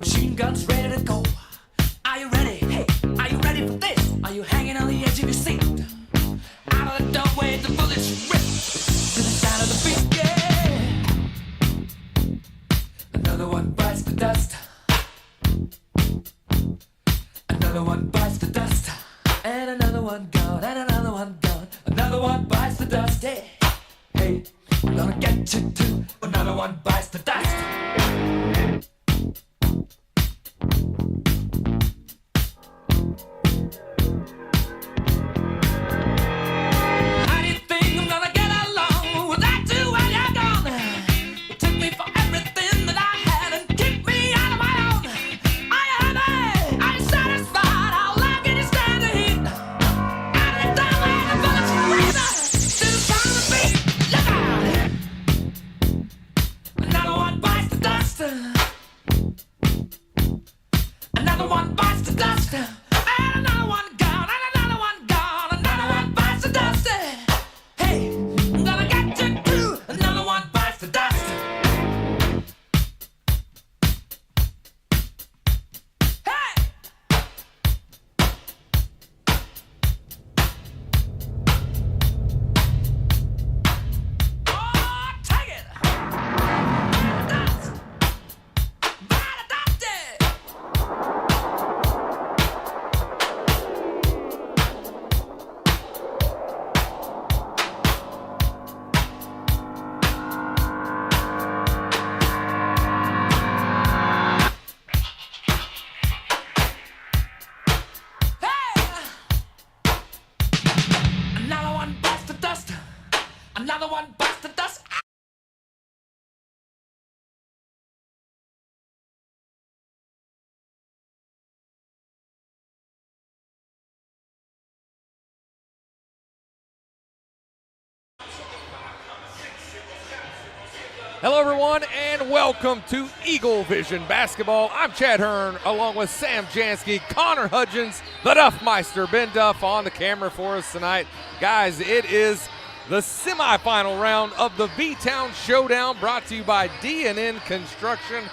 Machine guns ready to go. Are you ready? Hey, are you ready for this? Are you hanging on the edge of your seat? Out of the doorway, the bullets rip to the sound of the beat. Yeah. Another one bites the dust. Another one bites the dust. And another one gone. And another one gone. Another one bites the dust. Hey, hey, I'm gonna get you too. Another one bites the dust. Another one bites the dust, and another one gone, and another one gone, another one bites the dust. Hey, I'm gonna get you too. Another one bites the dust. Hey! Oh, take it! Dust! Bite the dust! Another one bites the dust. Another one bites the dust. Hello, everyone, and welcome to Eagle Vision Basketball. I'm Chad Hearn, along with Sam Jansky, Connor Hudgens, the Duffmeister, Ben Duff on the camera for us tonight. Guys, it is the semifinal round of the V-Town Showdown, brought to you by D&N Construction.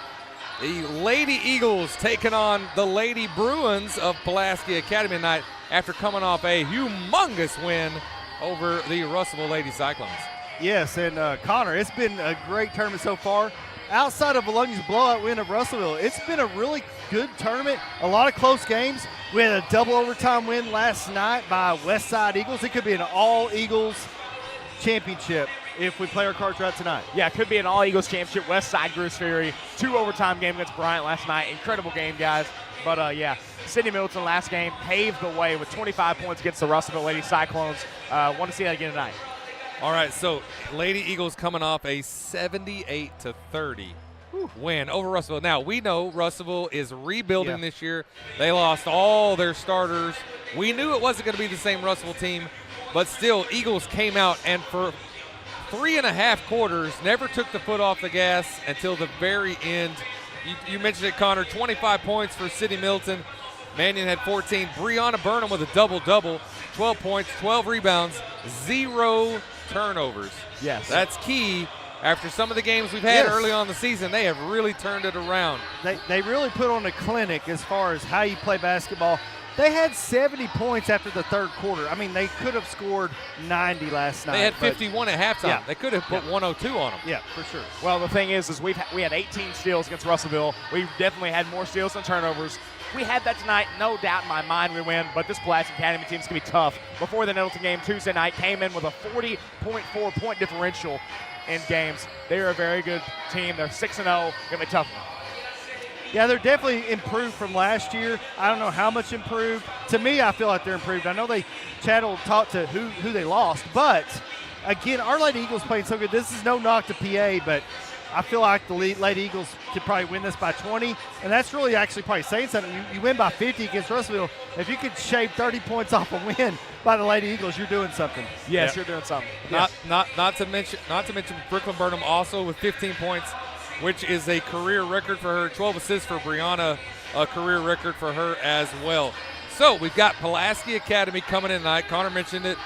The Lady Eagles taking on the Lady Bruins of Pulaski Academy tonight after coming off a humongous win over the Russellville Lady Cyclones. Yes, and Connor, it's been a great tournament so far. Outside of Vilonia's blowout win of Russellville, it's been a really good tournament. A lot of close games. We had a double overtime win last night by Westside Eagles. It could be an all-Eagles championship if we play our cards right tonight. Yeah, it could be an all-Eagles championship. Westside Groose Ferry, 2 overtime game against Bryant last night. Incredible game, guys. But, yeah, Sidney Middleton last game paved the way with 25 points against the Russellville Lady Cyclones. Want to see that again tonight. All right, so Lady Eagles coming off a 78-30 win over Russellville. Now, we know Russellville is rebuilding this year. They lost all their starters. We knew it wasn't going to be the same Russellville team, but still, Eagles came out and for 3.5 quarters never took the foot off the gas until the very end. You mentioned it, Connor, 25 points for Sidney Middleton. Mannion had 14. Brianna Burnham with a double-double, 12 points, 12 rebounds, 0 turnovers. Yes. That's key. After some of the games we've had early on in the season, they have really turned it around. They really put on a clinic as far as how you play basketball. They had 70 points after the third quarter. I mean, they could have scored 90 last night. They had 51 at halftime. Yeah. They could have put 102 on them. Yeah, for sure. Well, the thing is we had 18 steals against Russellville. We definitely had more steals than turnovers. If we had that tonight, no doubt in my mind we win, but this Pulaski Academy team's going to be tough. Before the Nettleton game Tuesday night, came in with a 40.4 point differential in games. They're a very good team. They're 6-0. Going to be tough. Yeah, they're definitely improved from last year. I don't know how much improved. To me, I feel like they're improved. I know Chad will talk to who they lost, but again, our Lady Eagles playing so good. This is no knock to PA, but I feel like the Lady Eagles could probably win this by 20, and that's really actually probably saying something. You win by 50 against Russellville. If you could shave 30 points off a win by the Lady Eagles, you're doing something. Yes, you're doing something. Not to mention Brooklyn Burnham also with 15 points, which is a career record for her. 12 assists for Brianna, a career record for her as well. So we've got Pulaski Academy coming in tonight. Connor mentioned it.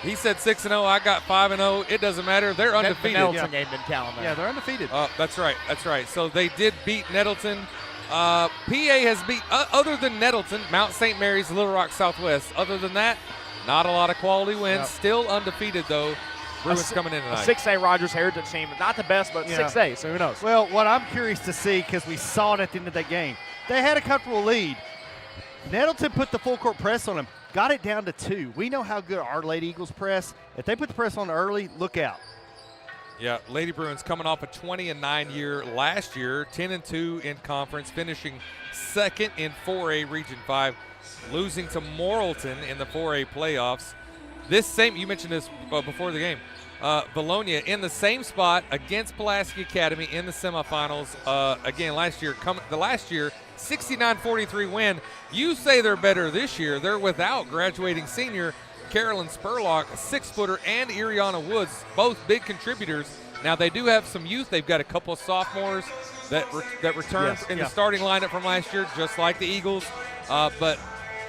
He said 6-0. I got 5-0. It doesn't matter. They're undefeated. The Nettleton game didn't count. Yeah, they're undefeated. That's right. So they did beat Nettleton PA has beat, other than Nettleton, Mount St. Mary's, Little Rock Southwest. Other than that, not a lot of quality wins. Yep. Still undefeated, though. Bruins coming in tonight. A 6A Rogers Heritage team. Not the best, but 6A, so who knows? Well, what I'm curious to see, because we saw it at the end of that game, they had a comfortable lead. Nettleton put the full court press on them, got it down to 2. We know how good our Lady Eagles press. If they put the press on early, look out. Yeah, Lady Bruins coming off a 20-9 year last year, 10-2 in conference, finishing second in 4A Region 5, losing to Morrilton in the 4A playoffs. You mentioned this before the game. Vilonia in the same spot against Pulaski Academy in the semifinals. Again, last year, 69-43 win. You say they're better this year. They're without graduating senior Carolyn Spurlock, a 6-footer, and Iriana Woods, both big contributors. Now, they do have some youth. They've got a couple of sophomores that returned in the starting lineup from last year, just like the Eagles. But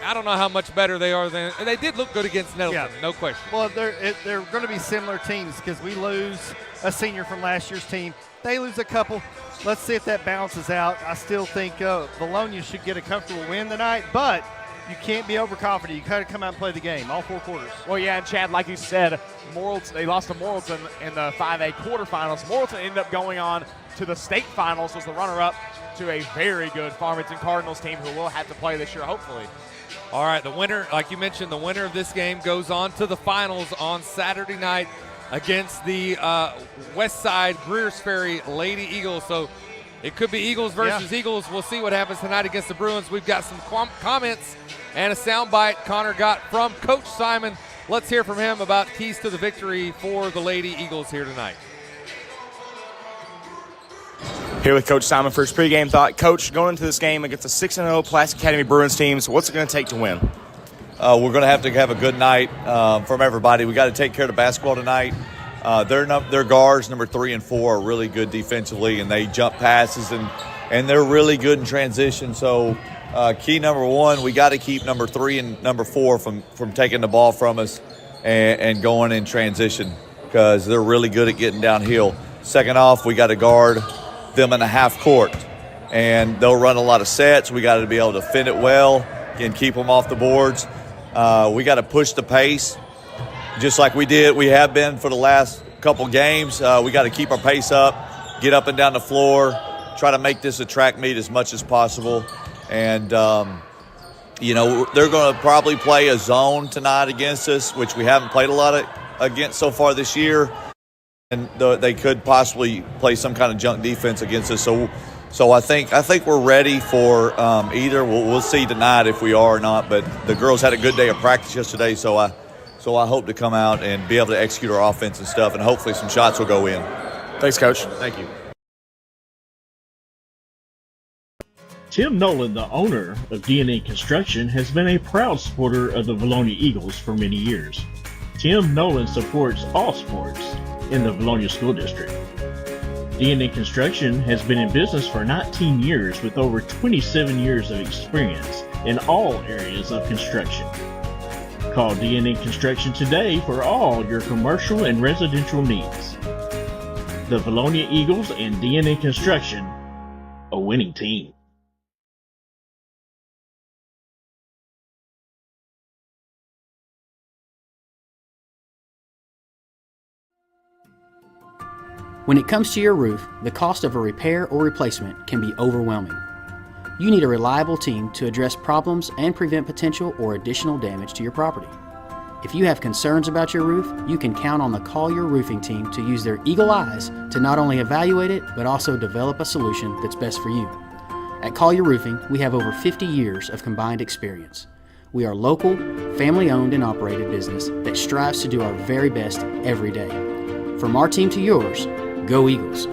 I don't know how much better they are than – they did look good against Nettleton, no question. Well, they're going to be similar teams because we lose a senior from last year's team. They lose a couple. Let's see if that balances out. I still think Vilonia should get a comfortable win tonight, but you can't be overconfident. You got to come out and play the game, all 4 quarters. Well, yeah, and Chad, like you said, they lost to Morrilton in the 5A quarterfinals. Morrilton ended up going on to the state finals, was the runner-up to a very good Farmington Cardinals team who will have to play this year, hopefully. All right, the winner, like you mentioned, the winner of this game goes on to the finals on Saturday night against the West Side Greers Ferry Lady Eagles. So it could be Eagles versus Eagles. We'll see what happens tonight against the Bruins. We've got some comments and a soundbite Connor got from Coach Simon. Let's hear from him about keys to the victory for the Lady Eagles here tonight. Here with Coach Simon for his pregame thought. Coach, going into this game against the 6-0 Pulaski Academy Bruins teams, what's it going to take to win? We're going to have a good night from everybody. We got to take care of the basketball tonight. Their guards, number 3 and 4, are really good defensively, and they jump passes, and they're really good in transition. So key number 1, we got to keep number 3 and number 4 from taking the ball from us and going in transition because they're really good at getting downhill. Second off, we got to guard them in the half court, and they'll run a lot of sets. We got to be able to defend it well and keep them off the boards. We got to push the pace just like we have been for the last couple games. We got to keep our pace up, get up and down the floor, try to make this a track meet as much as possible. And, they're going to probably play a zone tonight against us, which we haven't played a lot against so far this year. And they could possibly play some kind of junk defense against us. So I think we're ready for either. We'll see tonight if we are or not. But the girls had a good day of practice yesterday, so I hope to come out and be able to execute our offense and stuff, and hopefully some shots will go in. Thanks, Coach. Thank you. Tim Nolan, the owner of DNA Construction, has been a proud supporter of the Vilonia Eagles for many years. Tim Nolan supports all sports in the Vilonia School District. DNA Construction has been in business for 19 years with over 27 years of experience in all areas of construction. Call DNA Construction today for all your commercial and residential needs. The Vilonia Eagles and DNA Construction, a winning team. When it comes to your roof, the cost of a repair or replacement can be overwhelming. You need a reliable team to address problems and prevent potential or additional damage to your property. If you have concerns about your roof, you can count on the Collier Roofing team to use their eagle eyes to not only evaluate it, but also develop a solution that's best for you. At Collier Roofing, we have over 50 years of combined experience. We are local, family-owned and operated business that strives to do our very best every day. From our team to yours, go Eagles!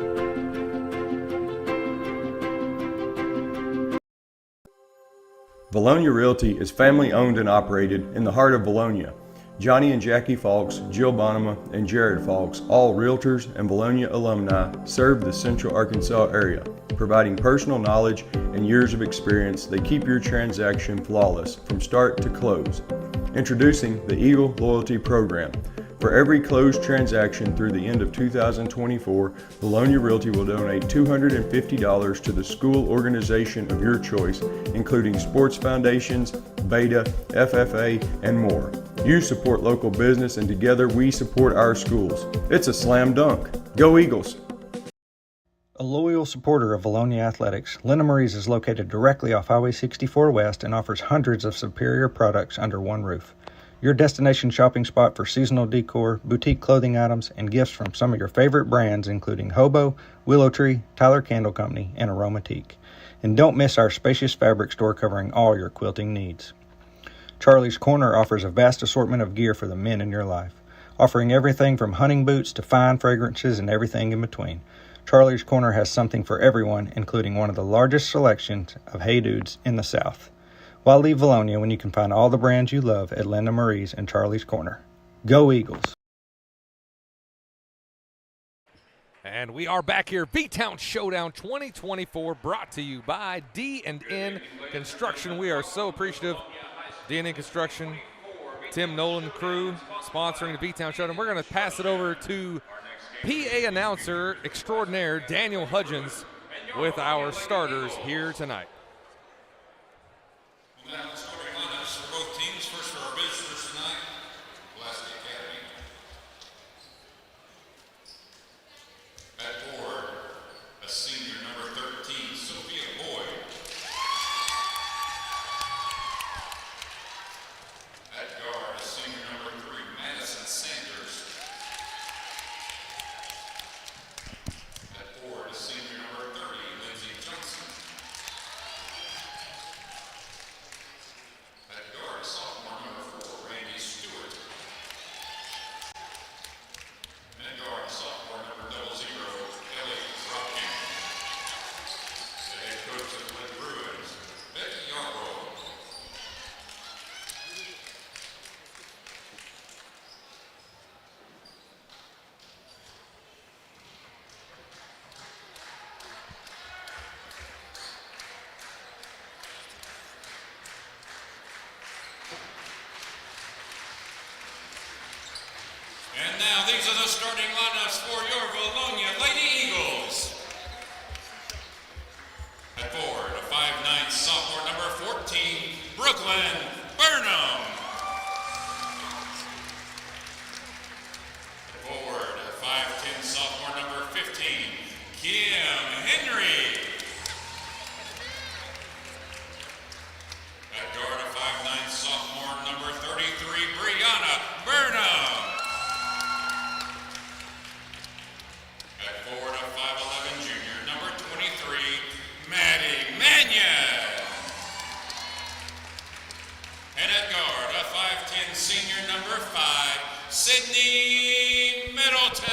Vilonia Realty is family-owned and operated in the heart of Vilonia. Johnny and Jackie Falks, Jill Bonema, and Jared Falks, all realtors and Vilonia alumni, serve the Central Arkansas area, providing personal knowledge and years of experience that keep your transaction flawless from start to close. Introducing the Eagle Loyalty Program. For every closed transaction through the end of 2024, Vilonia Realty will donate $250 to the school organization of your choice, including sports foundations, Beta, FFA, and more. You support local business, and together we support our schools. It's a slam dunk. Go Eagles! A loyal supporter of Vilonia Athletics, Linda Marie's is located directly off Highway 64 West and offers hundreds of superior products under one roof. Your destination shopping spot for seasonal decor, boutique clothing items, and gifts from some of your favorite brands including Hobo, Willow Tree, Tyler Candle Company, and Aromatique. And don't miss our spacious fabric store covering all your quilting needs. Charlie's Corner offers a vast assortment of gear for the men in your life, offering everything from hunting boots to fine fragrances and everything in between. Charlie's Corner has something for everyone, including one of the largest selections of Hey Dudes in the South. Why leave Vilonia when you can find all the brands you love at Linda Marie's and Charlie's Corner? Go Eagles! And we are back here, B-Town Showdown 2024, brought to you by D&N Construction. We are so appreciative. D&N Construction, Tim Nolan crew, sponsoring the B-Town Showdown. We're going to pass it over to PA announcer extraordinaire Daniel Hudgens with our starters here tonight. Now the starting lineups for both teams. First for our visitors tonight, Pulaski Academy. At board, a senior number 13, Sophia Boyd. At guard, a senior number 3, Madison Sanders. At board, a senior number 30, Lindsey Johnson. At guard, sophomore number 4, Randy Stewart. At guard, sophomore number 00, Ellie Dropkin. The head coach of the Lake Bruins, Becky Yarbrough. And now these are the starting lineups for your Vilonia Lady Eagles. At board, a 5'9" sophomore number 14, Brooklyn Burnham. At board, a 5'10" sophomore number 15, Kim Henry. At guard, a 5'9" sophomore number 33, Brianna Burnham. At forward, a 5'11" junior, number 23, Maddie Mannion. And at guard, a 5'10" senior, number 5, Sydney Middleton.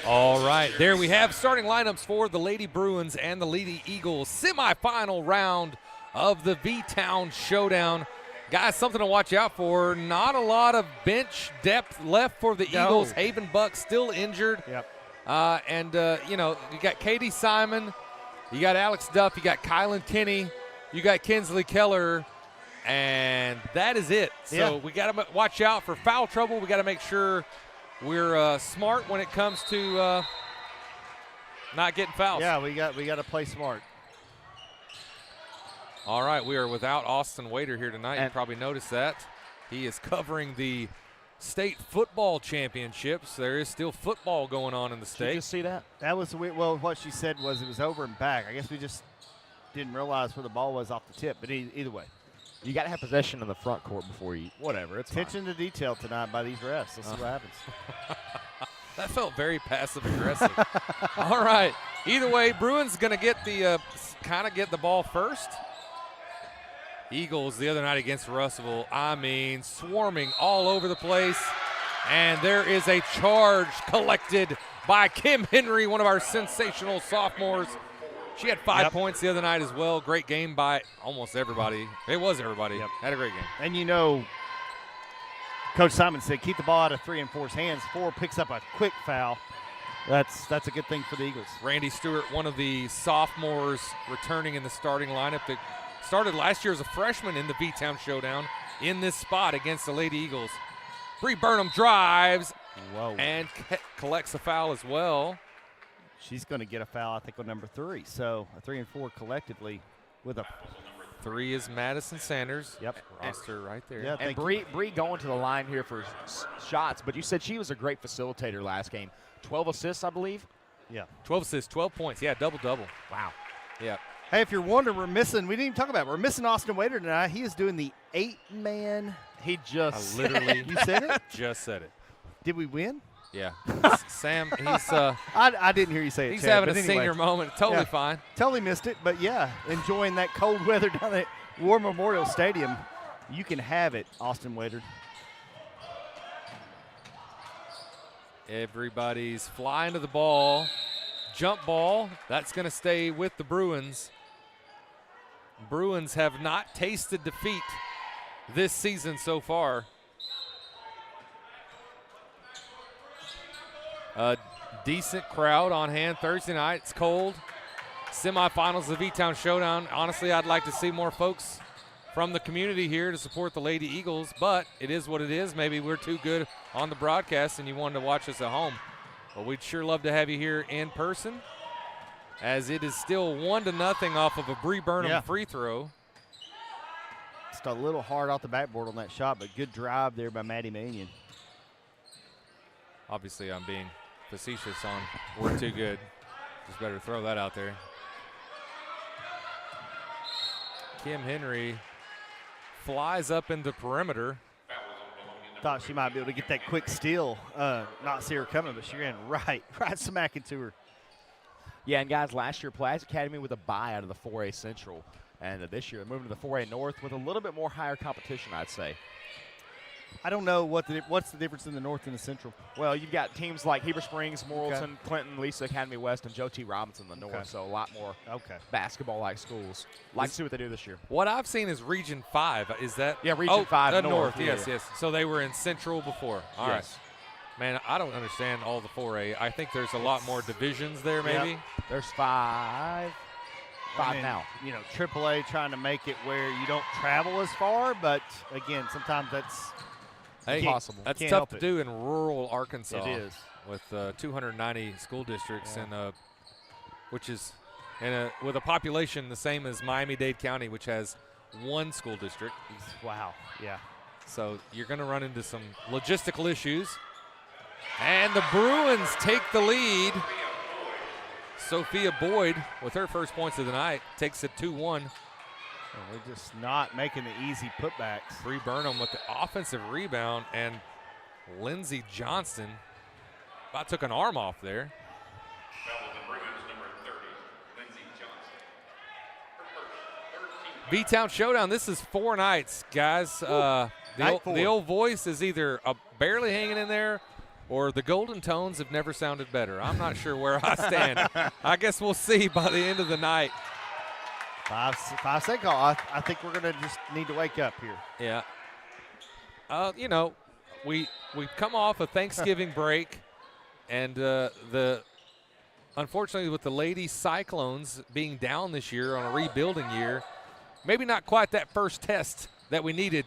All right, there we have starting lineups for the Lady Bruins and the Lady Eagles semifinal round of the V-Town Showdown. Guys, something to watch out for. Not a lot of bench depth left for the Eagles. Haven Buck still injured. Yep. You got Katie Simon, you got Alex Duff, you got Kylan Kinney, you got Kinsley Keller, and that is it. So we got to watch out for foul trouble. We got to make sure we're smart when it comes to not getting fouls. Yeah, we got to play smart. All right, we are without Austin Wader here tonight. You probably noticed that. He is covering the state football championships. There is still football going on in the state. Did you just see that? That was weird. Well, what she said was it was over and back. I guess we just didn't realize where the ball was off the tip, but either way. You got to have possession in the front court before you, whatever. It's Attention to detail tonight by these refs. Let's see what happens. That felt very passive-aggressive. All right. Either way, Bruins going to get the get the ball first. Eagles the other night against Russellville, swarming all over the place. And there is a charge collected by Kim Henry, one of our sensational sophomores. She had 5 points the other night as well. Great game by almost everybody. It was everybody. Had a great game. And Coach Simon said keep the ball out of 3 and 4's hands. 4 picks up a quick foul. That's a good thing for the Eagles. Randy Stewart, one of the sophomores returning in the starting lineup that started last year as a freshman in the V-Town Showdown in this spot against the Lady Eagles. Bree Burnham drives and collects a foul as well. She's going to get a foul, I think, on number 3. So a 3 and 4 collectively with a 3 is Madison Sanders. Yep. Roster right there. Yeah, And Bree going to the line here for shots, but you said she was a great facilitator last game. 12 assists, I believe. Yeah. 12 assists, 12 points. Yeah, double-double. Wow. Yeah. Hey, if you're wondering, we didn't even talk about it. We're missing Austin Wader tonight. He is doing the 8-man. He just I literally You said it? just said it. Did we win? Yeah. Sam, he's I didn't hear you say it, he's Chad, having but a anyway. senior moment. Totally Yeah. fine. Totally missed it, but yeah, enjoying that cold weather down at War Memorial Stadium. You can have it, Austin Wader. Everybody's flying to the ball. Jump ball. That's going to stay with the Bruins. Bruins have not tasted defeat this season so far. A decent crowd on hand Thursday night. It's cold. Semifinals of the V-Town Showdown. Honestly, I'd like to see more folks from the community here to support the Lady Eagles, but it is what it is. Maybe we're too good on the broadcast and you wanted to watch us at home. But we'd sure love to have you here in person, as it is still 1-0 off of a Bree Burnham free throw. Just a little hard off the backboard on that shot, but good drive there by Maddie Manion. Obviously, I'm being facetious on we're too good. Just better throw that out there. Kim Henry flies up in the perimeter. Thought she might be able to get that quick steal. Not see her coming, but she ran right smack into her. Yeah, and guys, last year Pulaski Academy with a bye out of the 4A Central, and this year moving to the 4A North with a little bit more higher competition, I'd say. I don't know what's the difference in the North and the Central. Well, you've got teams like Heber Springs, Morrilton, Clinton, Lisa Academy West, and Joe T. Robinson in the North, so a lot more basketball-like schools. Like to see what they do this year. What I've seen is Region 5. Is that? Yeah, Region 5 North. Yeah. Yes. So they were in Central before. All right. Yes. Man, I don't understand all the 4A. I think there's a lot more divisions there, maybe. Yep. There's 5 now. You know, AAA trying to make it where you don't travel as far, but again, sometimes that's possible. That's Can't tough help to it. do in rural Arkansas. It is. With 290 school districts which is with a population the same as Miami-Dade County, which has 1 school district. Wow. Yeah. So you're going to run into some logistical issues. And the Bruins take the lead. Sophia Boyd, with her first points of the night, takes it 2-1. They're just not making the easy putbacks. Bree Burnham with the offensive rebound, and Lindsey Johnston about took an arm off there. V-Town Showdown, this is 4 nights, guys. The old voice is either barely hanging in there or the Golden Tones have never sounded better. I'm not sure where I stand. I guess we'll see by the end of the night. 5-second call. I think we're going to just need to wake up here. Yeah. You know, we've come off a Thanksgiving break, and unfortunately with the Lady Cyclones being down this year on a rebuilding year, maybe not quite that first test that we needed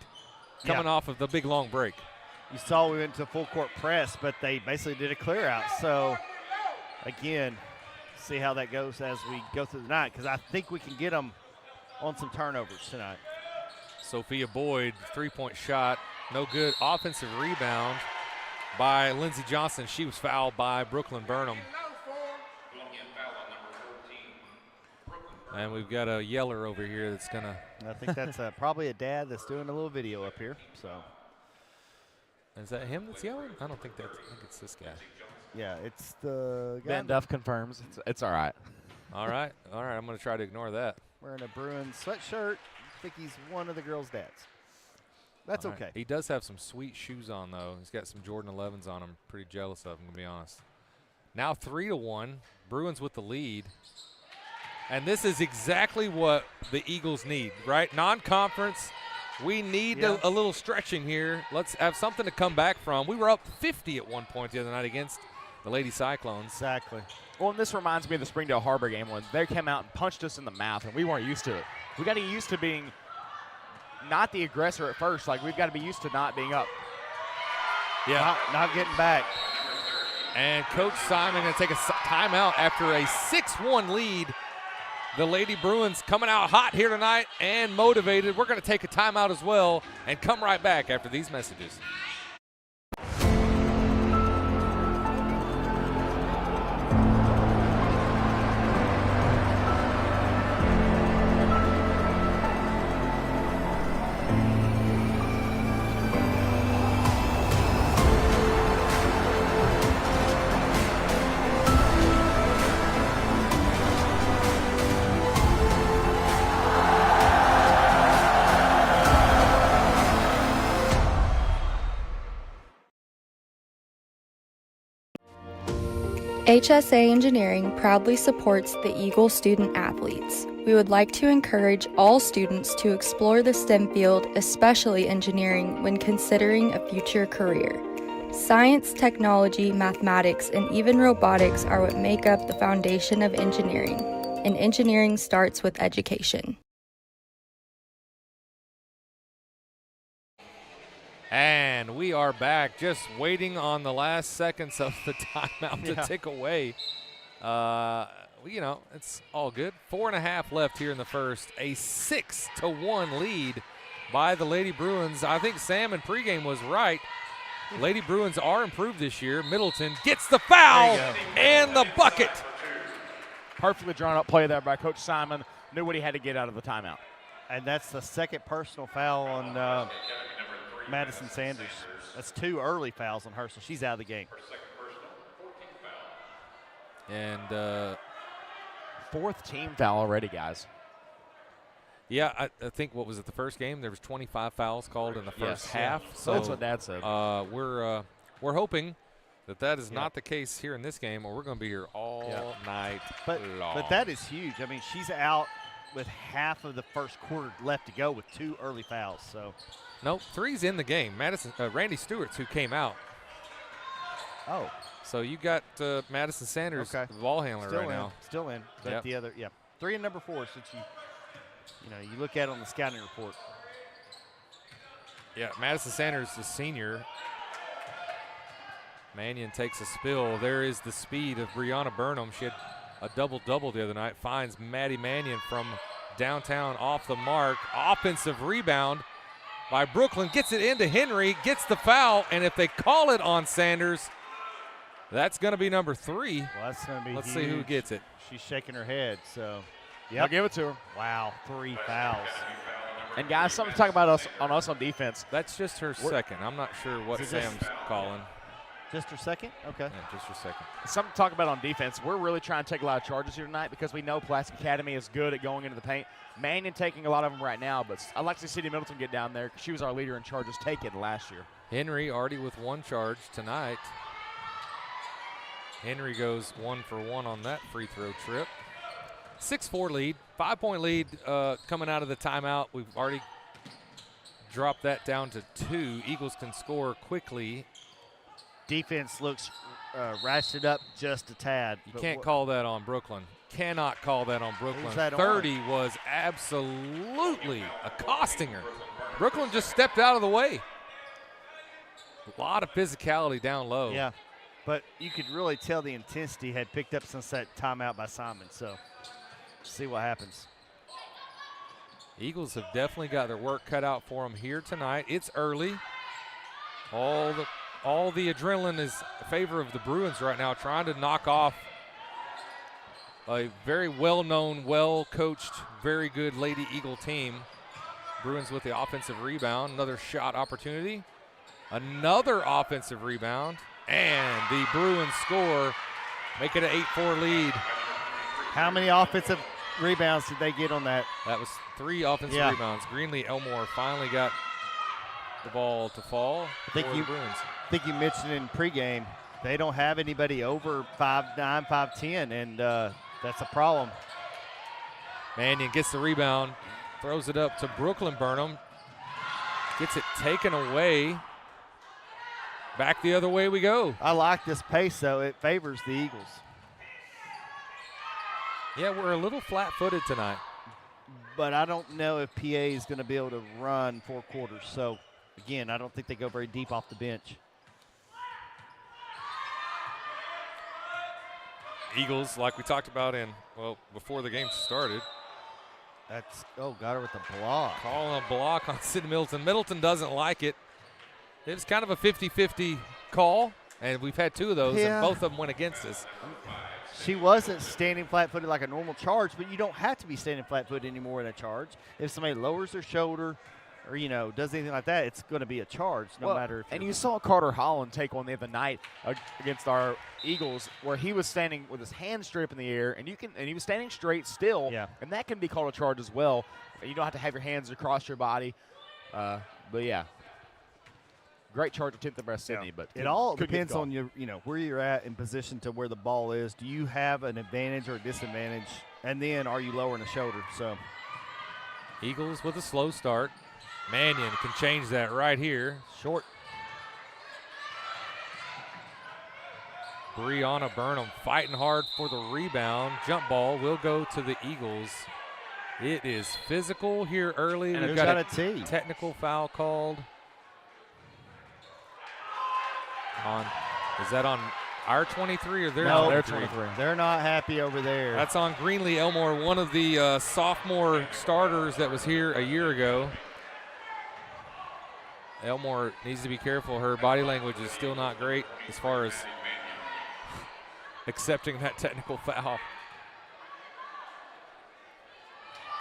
coming off of the big long break. You saw we went to full court press, but they basically did a clear out. So, again, see how that goes as we go through the night, because I think we can get them on some turnovers tonight. Sophia Boyd, 3-point shot, no good. Offensive rebound by Lindsey Johnson. She was fouled by Brooklyn Burnham. And we've got a yeller over here that's going to. I think that's probably a dad that's doing a little video up here. So. Is that him that's yelling? I don't think that's. I think it's this guy. Yeah, it's the guy. Ben Duff confirms. It's all right. All right. I'm going to try to ignore that. Wearing a Bruins sweatshirt. I think he's one of the girls' dads. That's okay. He does have some sweet shoes on, though. He's got some Jordan 11s on. I'm pretty jealous of him, to be honest. Now 3-1. Bruins with the lead. And this is exactly what the Eagles need, right? Non-conference. We need a little stretching here. Let's have something to come back from. We were up 50 at one point the other night against the Lady Cyclones. Exactly. Well, and this reminds me of the Springdale Harbor game when they came out and punched us in the mouth, and we weren't used to it. We got to get used to being not the aggressor at first. Like, we've got to be used to not being up. Yeah. Not getting back. And Coach Simon going to take a timeout after a 6-1 lead. The Lady Bruins coming out hot here tonight and motivated. We're going to take a timeout as well and come right back after these messages. HSA Engineering proudly supports the Eagle student athletes. We would like to encourage all students to explore the STEM field, especially engineering, when considering a future career. Science, technology, mathematics, and even robotics are what make up the foundation of engineering, and engineering starts with education. And we are back, just waiting on the last seconds of the timeout to tick away. You know, it's all good. 4.5 left here in the first. A 6-1 lead by the Lady Bruins. I think Sam in pregame was right. Lady Bruins are improved this year. Middleton gets the foul and the bucket. Perfectly drawn up play there by Coach Simon. Knew what he had to get out of the timeout. And that's the second personal foul on Madison Sanders. That's 2 early fouls on her, so she's out of the game. And 4th team foul already, guys. Yeah, I think, what was it, the first game? There was 25 fouls called in the first half. So that's what Dad said. We're hoping that is not the case here in this game, or we're going to be here all night long. But that is huge. I mean, she's out with half of the first quarter left to go with 2 early fouls. So. Nope, 3's in the game. Randy Stewart's who came out. Oh. So you got Madison Sanders, the ball handler still right now. Still in. But the other, 3 and number 4, since you look at it on the scouting report. Yeah, Madison Sanders, the senior. Mannion takes a spill. There is the speed of Brianna Burnham. She had a double-double the other night. Finds Maddie Mannion from downtown off the mark. Offensive rebound by Brooklyn. Gets it into Henry. Gets the foul. And if they call it on Sanders, that's going to be number 3. Well, that's going to be Let's huge. see who gets it. She's shaking her head, so. I'll give it to her. Wow, 3 fouls. And, guys, something to talk about us on defense. That's just her second. I'm not sure what Sam's calling. Just her second? Okay. Yeah, just her second. Something to talk about on defense. We're really trying to take a lot of charges here tonight because we know Pulaski Academy is good at going into the paint. Mannion taking a lot of them right now, but I'd like to see City Middleton get down there because she was our leader in charges taken last year. Henry already with 1 charge tonight. Henry goes 1 for 1 on that free throw trip. 6-4 lead, 5-point lead coming out of the timeout. We've already dropped that down to 2. Eagles can score quickly. Defense looks ratcheted up just a tad. You can't call that on Brooklyn. Cannot call that on Brooklyn. 30 was absolutely accosting her. Brooklyn just stepped out of the way. A lot of physicality down low. Yeah, but you could really tell the intensity had picked up since that timeout by Simon. So see what happens. Eagles have definitely got their work cut out for them here tonight. It's early. All the adrenaline is in favor of the Bruins right now, trying to knock off a very well-known, well-coached, very good Lady Eagle team. Bruins with the offensive rebound. Another shot opportunity. Another offensive rebound. And the Bruins score, make it an 8-4 lead. How many offensive rebounds did they get on that? That was 3 offensive rebounds. Greenlee Elmore finally got the ball to fall for the Bruins. I think you mentioned in pregame, they don't have anybody over 5'9", 5'10", and that's a problem. Mannion gets the rebound, throws it up to Brooklyn Burnham, gets it taken away. back the other way we go. I like this pace, though. It favors the Eagles. Yeah, we're a little flat-footed tonight. But I don't know if PA is going to be able to run 4 quarters. So, again, I don't think they go very deep off the bench. Eagles, like we talked about before the game started. Got her with the block. Calling a block on Sid Middleton. Middleton doesn't like it. It was kind of a 50-50 call, and we've had 2 of those, and both of them went against us. She wasn't standing flat-footed like a normal charge, but you don't have to be standing flat-footed anymore in a charge. If somebody lowers their shoulder or, does anything like that, it's going to be a charge no matter if. And you saw Carter Holland take one the other night against our Eagles where he was standing with his hand straight up in the air, and he was standing straight still, and that can be called a charge as well. You don't have to have your hands across your body. But, yeah. Great charge attempt by Sydney, but it all depends on where you're at in position to where the ball is. Do you have an advantage or a disadvantage? And then are you lowering the shoulder? So Eagles with a slow start. Mannion can change that right here. Short. Brianna Burnham fighting hard for the rebound. Jump ball will go to the Eagles. It is physical here early. And we've got a technical foul called. Is that on our 23 or their 23? They're not happy over there. That's on Greenlee Elmore, one of the sophomore starters that was here a year ago. Elmore needs to be careful. Her body language is still not great as far as accepting that technical foul.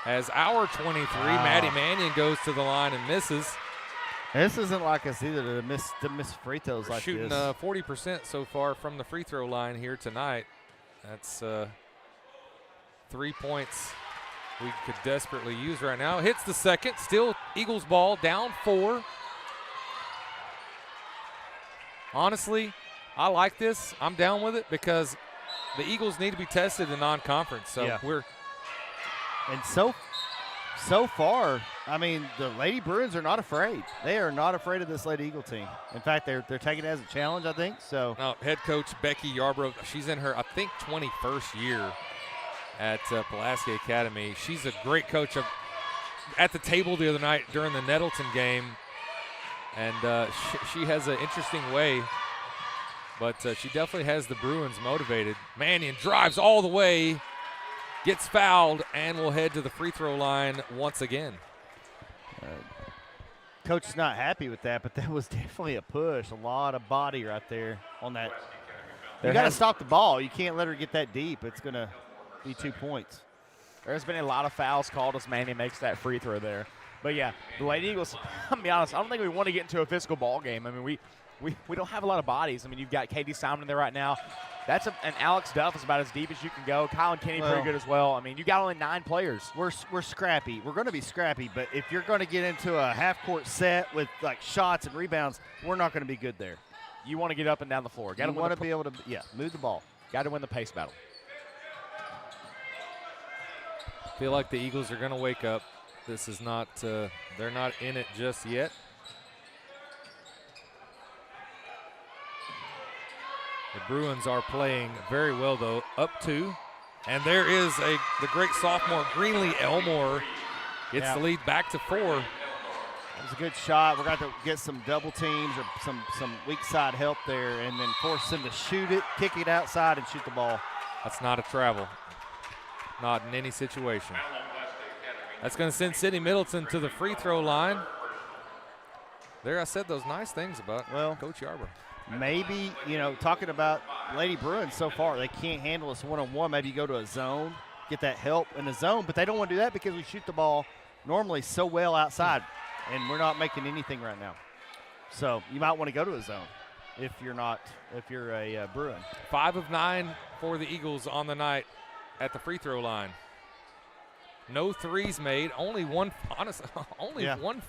As our 23, Maddie Mannion goes to the line and misses. This isn't like us either to miss free throws like shooting this. 40% so far from the free throw line here tonight. That's 3 points we could desperately use right now. Hits the second. Still Eagles ball, down 4. Honestly, I like this. I'm down with it because the Eagles need to be tested in non-conference. So So far, I mean, the Lady Bruins are not afraid. They are not afraid of this Lady Eagle team. In fact, they're taking it as a challenge, I think. So head coach Becky Yarbrough, she's in her, I think, 21st year at Pulaski Academy. She's a great coach. At the table the other night during the Nettleton game, and she has an interesting way, but she definitely has the Bruins motivated. Mannion drives all the way, gets fouled, and will head to the free throw line once again. Coach is not happy with that, but that was definitely a push. A lot of body right there on that. You got to stop the ball. You can't let her get that deep. It's going to be 2 points. There's been a lot of fouls called as Manny makes that free throw there. But, yeah, the Lady Eagles, I'll be honest, I don't think we want to get into a physical ball game. I mean, we don't have a lot of bodies. I mean, you've got Katie Simon in there right now. And Alex Duff is about as deep as you can go. Colin Kenny pretty good as well. I mean, you got only 9 players. We're scrappy. We're going to be scrappy, but if you're going to get into a half-court set with, like, shots and rebounds, we're not going to be good there. You want to get up and down the floor. You want to be able to, move the ball. Got to win the pace battle. Feel like the Eagles are going to wake up. This is not, they're not in it just yet. The Bruins are playing very well, though, up 2. And there is the great sophomore, Greenlee Elmore, gets the lead back to 4. It was a good shot. We're going to get some double teams or some weak side help there and then force them to shoot it, kick it outside, and shoot the ball. That's not a travel. Not in any situation. That's going to send Sydney Middleton to the free throw line. There I said those nice things about Coach Yarbrough. Maybe, talking about Lady Bruins so far, they can't handle us one-on-one. Maybe you go to a zone, get that help in the zone, but they don't want to do that because we shoot the ball normally so well outside, and we're not making anything right now. So you might want to go to a zone if you're a Bruin. 5 of 9 for the Eagles on the night at the free throw line. No threes made, only one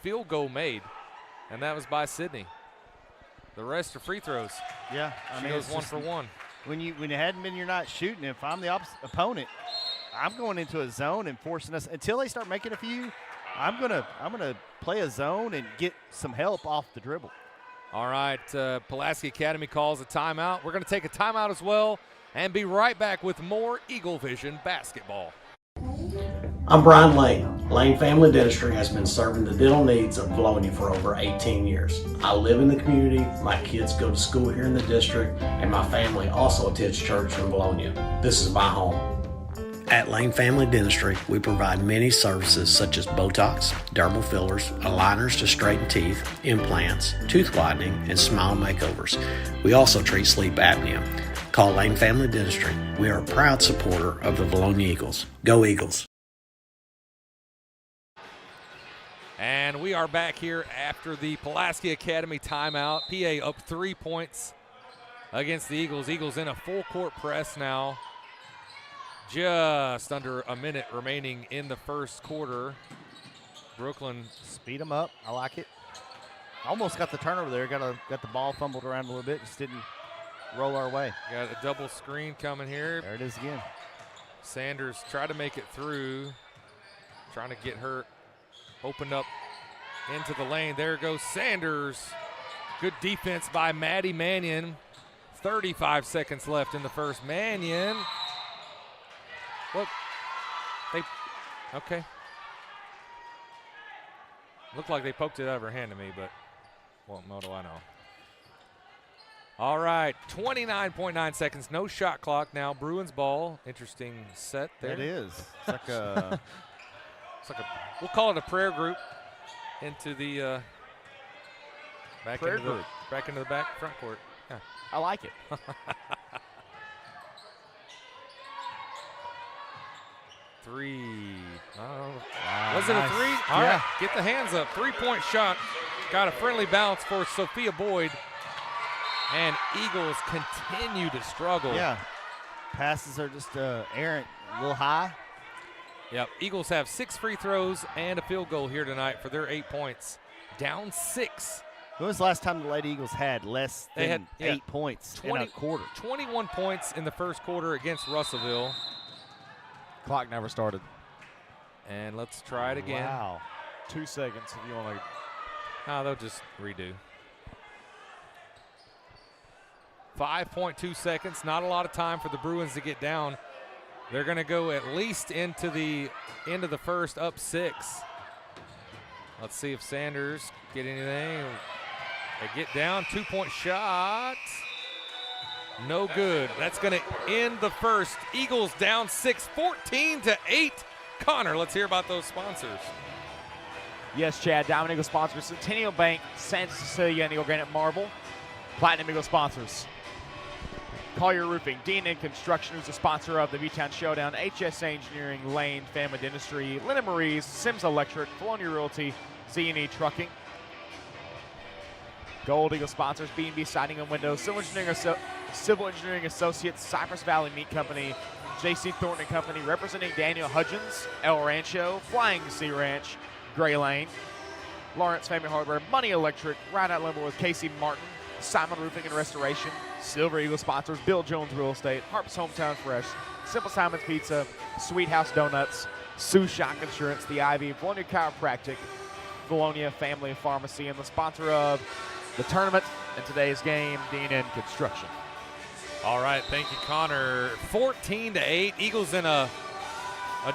field goal made, and that was by Sydney. The rest are free throws. Yeah, she goes 1 for 1. When it hadn't been, you're not shooting. If I'm the opponent, I'm going into a zone and forcing us until they start making a few. I'm gonna play a zone and get some help off the dribble. All right, Pulaski Academy calls a timeout. We're going to take a timeout as well and be right back with more Eagle Vision basketball. I'm Brian Lane. Lane Family Dentistry has been serving the dental needs of Vilonia for over 18 years. I live in the community, my kids go to school here in the district, and my family also attends church in Vilonia. This is my home. At Lane Family Dentistry, we provide many services such as Botox, dermal fillers, aligners to straighten teeth, implants, tooth whitening, and smile makeovers. We also treat sleep apnea. Call Lane Family Dentistry. We are a proud supporter of the Vilonia Eagles. Go Eagles! And we are back here after the Pulaski Academy timeout. PA up 3 points against the Eagles. Eagles in a full court press now. Just under a minute remaining in the first quarter. Brooklyn. Speed them up. I like it. Almost got the turnover there. Got the ball fumbled around a little bit. Just didn't roll our way. Got a double screen coming here. There it is again. Sanders tried to make it through. Trying to get her opened up into the lane. There goes Sanders. Good defense by Maddie Mannion. 35 seconds left in the first. Mannion. What? Okay. Looked like they poked it out of her hand to me, but what do I know? All right, 29.9 seconds. No shot clock now. Bruins ball. Interesting set there. It is. It's like a we'll call it a prayer group into the back into the back front court. Yeah. I like it. Three. Wow, Was it a nice. three? All Yeah. right, get the hands up. 3-point shot. Got a friendly bounce for Sophia Boyd. And Eagles continue to struggle. Yeah. Passes are just errant, a little high. Yep. Eagles have 6 free throws and a field goal here tonight for their 8 points. Down 6. When was the last time the Lady Eagles had less than 8 points in a quarter? 21 points in the first quarter against Russellville. Clock never started. And let's try it again. Wow. 2 seconds if you want to. No, they'll just redo. 5.2 seconds. Not a lot of time for the Bruins to get down. They're going to go at least into the end of the first, up 6. Let's see if Sanders get anything. They get down. 2-point shot. No good. That's going to end the first. Eagles down 6, 14-8. Connor, let's hear about those sponsors. Yes, Chad. Diamond Eagle sponsors Centennial Bank, Santa Cecilia, and Eagle Granite Marble. Platinum Eagle sponsors Collier Roofing, D&N Construction, who's the sponsor of the V-Town Showdown, HSA Engineering, Lane Family Dentistry, Lena Marie's, Sims Electric, Vilonia Realty, Z&E Trucking. Gold Eagle sponsors B&B Siding and Windows, Civil Engineering Associates, Cypress Valley Meat Company, J.C. Thornton and Company, representing Daniel Hudgens, El Rancho, Flying Sea Ranch, Gray Lane, Lawrence Family Hardware, Money Electric, Ride Out Limbo with Casey Martin, Simon Roofing and Restoration, Silver Eagle sponsors Bill Jones Real Estate, Harp's Hometown Fresh, Simple Simon's Pizza, Sweet House Donuts, Sioux Shock Insurance, The Ivy, Vilonia Chiropractic, Vilonia Family Pharmacy, and the sponsor of the tournament and today's game, D&N Construction. All right, thank you, Connor. 14-8. Eagles in a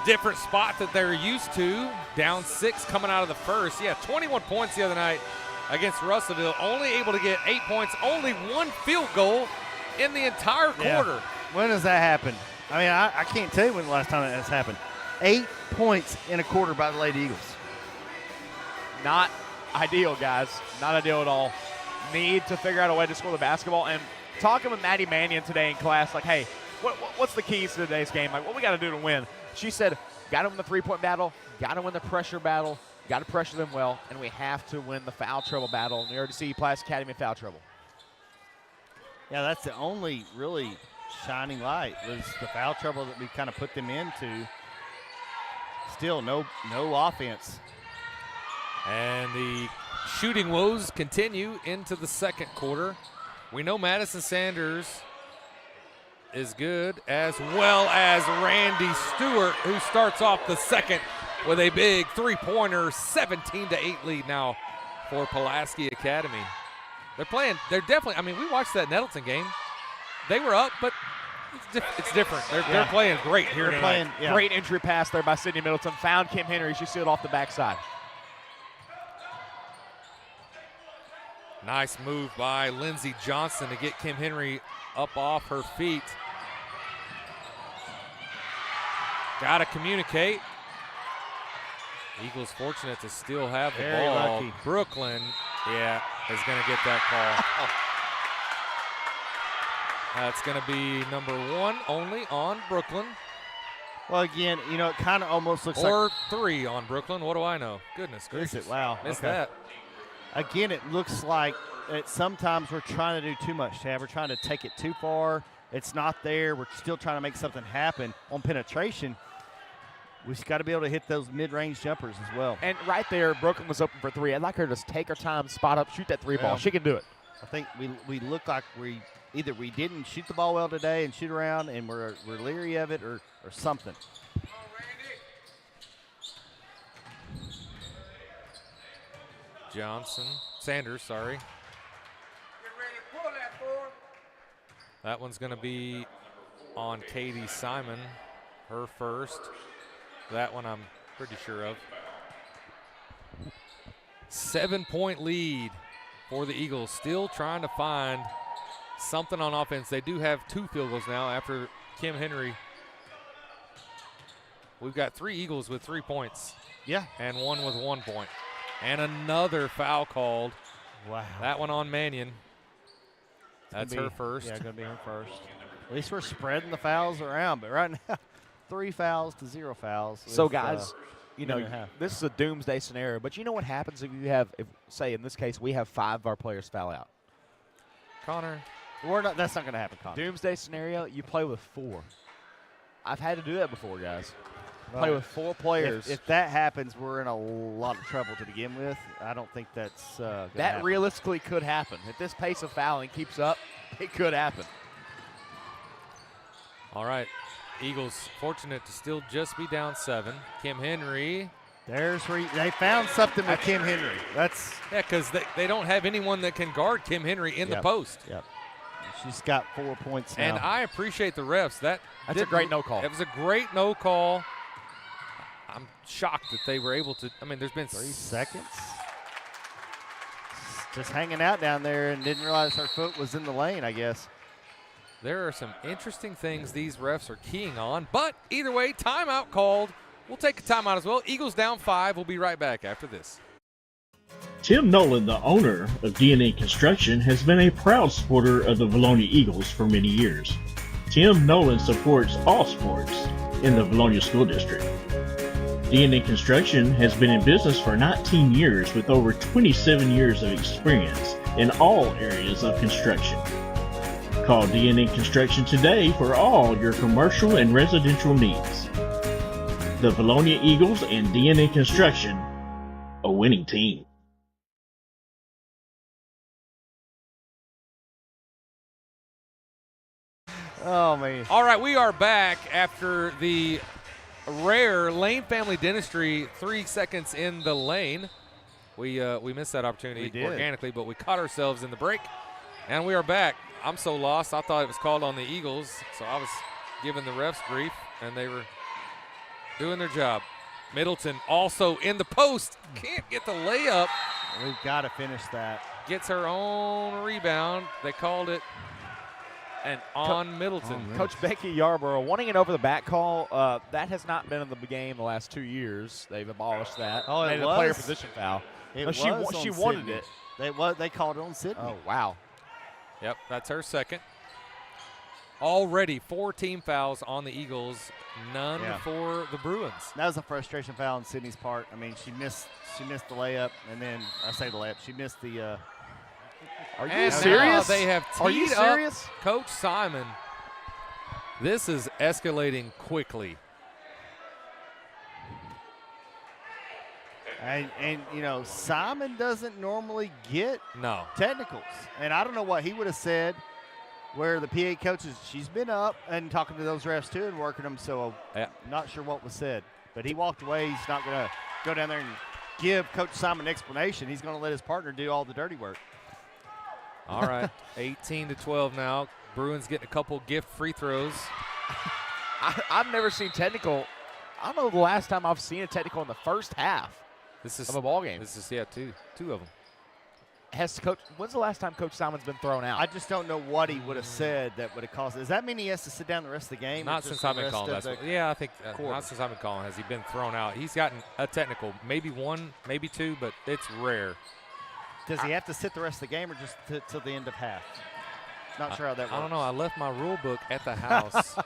different spot that they're used to. Down 6 coming out of the first. Yeah, 21 points the other night against Russellville. Only able to get 8 points. Only 1 field goal in the entire quarter. Yeah. When does that happen? I mean, I can't tell you when the last time that has happened. 8 points in a quarter by the Lady Eagles. Not ideal, guys. Not ideal at all. Need to figure out a way to score the basketball. And talking with Maddie Mannion today in class, like, hey, what's the keys to today's game? Like, what we got to do to win? She said, got to win the three-point battle, got to win the pressure battle, got to pressure them well, and we have to win the foul trouble battle. And we already see Pulaski Academy in foul trouble. Yeah, that's the only really shining light was the foul trouble that we kind of put them into. Still no offense. And the shooting woes continue into the second quarter. We know Madison Sanders is good, as well as Randy Stewart, who starts off the second with a big three-pointer. 17-8 lead now for Pulaski Academy. They're definitely, I mean, we watched that Nettleton game. They were up, but it's different. They're playing great here tonight. Great entry pass there by Sydney Middleton. Found Kim Henry. She sealed off the backside. Nice move by Lindsey Johnson to get Kim Henry up off her feet. Got to communicate. Eagles fortunate to still have the Very ball. lucky. Brooklyn, is going to get that call. That's going to be number 1 only on Brooklyn. Well, again, you know, it kind of almost looks like. Or 3 on Brooklyn. What do I know? Goodness gracious. Is it? Wow. Missed Okay. that. Again, it looks like sometimes we're trying to do too much, Tab. We're trying to take it too far. It's not there. We're still trying to make something happen on penetration. We've just got to be able to hit those mid-range jumpers as well. And right there, Brooklyn was open for 3. I'd like her to just take her time, spot up, shoot that 3 ball. Well, She can do it. I think we look like we didn't shoot the ball well today and shoot around, and we're leery of it or something. Sanders, sorry. That one's going to be on Katie Simon, her first. That one I'm pretty sure of. 7-point lead for the Eagles. Still trying to find something on offense. They do have 2 field goals now after Kim Henry. We've got 3 Eagles with 3 points. Yeah. And 1 with 1 point. And another foul called. Wow. That one on Mannion. That's her first. Yeah, going to be her first. At least we're spreading the fouls around, but right now, 3 fouls to 0 fouls. So, with, guys, you know, this is a doomsday scenario, but you know what happens if you have, say, in this case, we have 5 of our players foul out? Connor. That's not going to happen, Connor. Doomsday scenario, you play with 4. I've had to do that before, guys. Well, play with 4 players. If that happens, we're in a lot of trouble to begin with. I don't think that's gonna happen. Realistically could happen. If this pace of fouling keeps up, it could happen. All right. Eagles fortunate to still just be down 7. Kim Henry. They found something with Kim Henry. That's because they don't have anyone that can guard Kim Henry in the post. Yep. She's got 4 points now. And I appreciate the refs. That's a great no call. It was a great no call. I'm shocked that they were able to. I mean, there's been 3 seconds. Just hanging out down there and didn't realize her foot was in the lane, I guess. There are some interesting things these refs are keying on, but either way, timeout called. We'll take a timeout as well. Eagles down 5. We'll be right back after this. Tim Nolan, the owner of DNA Construction, has been a proud supporter of the Vilonia Eagles for many years. Tim Nolan supports all sports in the Vilonia School District. DNA Construction has been in business for 19 years with over 27 years of experience in all areas of construction. Call DNA Construction today for all your commercial and residential needs. The Vilonia Eagles and DNA Construction, a winning team. Oh, man. All right, we are back after the rare Lane Family Dentistry 3 seconds in the lane. We missed that opportunity organically, but we caught ourselves in the break, and we are back. I'm so lost. I thought it was called on the Eagles, so I was giving the refs grief, and they were doing their job. Middleton also in the post. Can't get the layup. We've got to finish that. Gets her own rebound. They called it. And on Middleton. Coach Becky Yarborough wanting an over-the-back call. That has not been in the game the last 2 years. They've abolished that. Oh, made it a was? player position foul. She wanted it. They called it on Sydney. Oh, wow. Yep, that's her second. Already 4 team fouls on the Eagles, none for the Bruins. That was a frustration foul on Sydney's part. I mean, she missed the layup, and then she missed the. Are you serious? They have Are you teed serious? up Coach Simon. This is escalating quickly. And you know, Simon doesn't normally get technicals. And I don't know what he would have said where the PA coaches, she's been up and talking to those refs too and working them, so I'm not sure what was said. But he walked away. He's not going to go down there and give Coach Simon an explanation. He's going to let his partner do all the dirty work. All right, 18-12 now. Bruins getting a couple gift free throws. I've never seen technical. I don't know the last time I've seen a technical in the first half of a ball game. This is, two of them. When's the last time Coach Simon's been thrown out? I just don't know what he would have said that would have caused it. Does that mean he has to sit down the rest of the game? Not since I've been calling basketball. Yeah, I think not since I've been calling has he been thrown out. He's gotten a technical, maybe one, maybe two, but it's rare. Does he have to sit the rest of the game or just till the end of half? Not sure how that works. I don't know. I left my rule book at the house.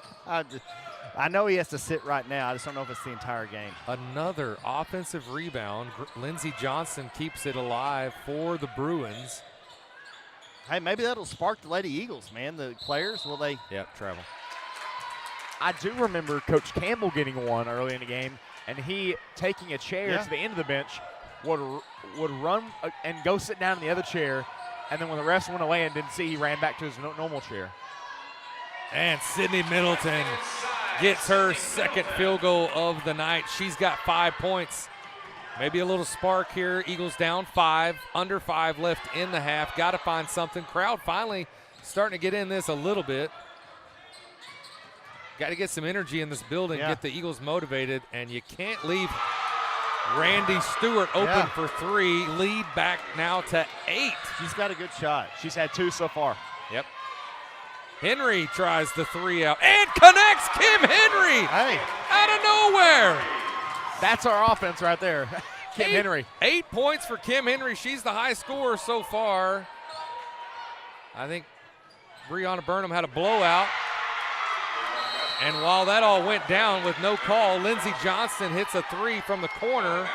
I know he has to sit right now. I just don't know if it's the entire game. Another offensive rebound. Lindsey Johnson keeps it alive for the Bruins. Hey, maybe that'll spark the Lady Eagles, man. The players, will they? Yep, travel. I do remember Coach Campbell getting one early in the game, and he taking a chair to the end of the bench would run and go sit down in the other chair, and then when the refs went away and didn't see, he ran back to his normal chair. And Sydney Middleton gets her second field goal of the night. She's got 5 points. Maybe a little spark here. Eagles down 5, under 5 left in the half. Got to find something. Crowd finally starting to get in this a little bit. Got to get some energy in this building, get the Eagles motivated, and you can't leave Randy Stewart open for 3. Lead back now to 8. She's got a good shot. She's had 2 so far. Yep. Henry tries the 3 out and connects. Kim Henry out of nowhere. That's our offense right there. Kim Henry. 8 points for Kim Henry. She's the high scorer so far. I think Brianna Burnham had a blowout. And while that all went down with no call, Lindsey Johnson hits a 3 from the corner.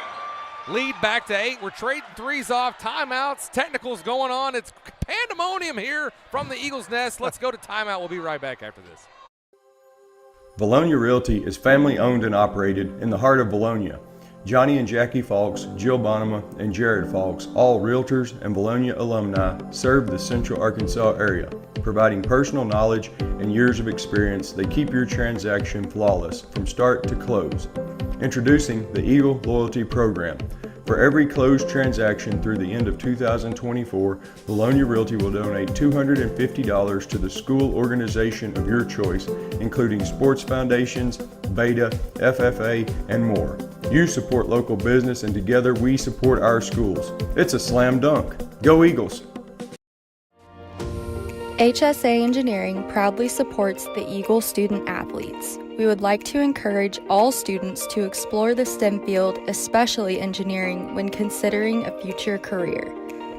Lead back to 8. We're trading 3s off. Timeouts. Technicals going on. It's pandemonium here from the Eagles' nest. Let's go to timeout. We'll be right back after this. Vilonia Realty is family owned and operated in the heart of Vilonia. Johnny and Jackie Falks, Jill Bonema, and Jared Falks, all realtors and Vilonia alumni, serve the Central Arkansas area. Providing personal knowledge and years of experience, they keep your transaction flawless from start to close. Introducing the Eagle Loyalty Program. For every closed transaction through the end of 2024, Vilonia Realty will donate $250 to the school organization of your choice, including sports foundations, Beta, FFA, and more. You support local business, and together we support our schools. It's a slam dunk. Go Eagles! HSA Engineering proudly supports the Eagle student athletes. We would like to encourage all students to explore the STEM field, especially engineering, when considering a future career.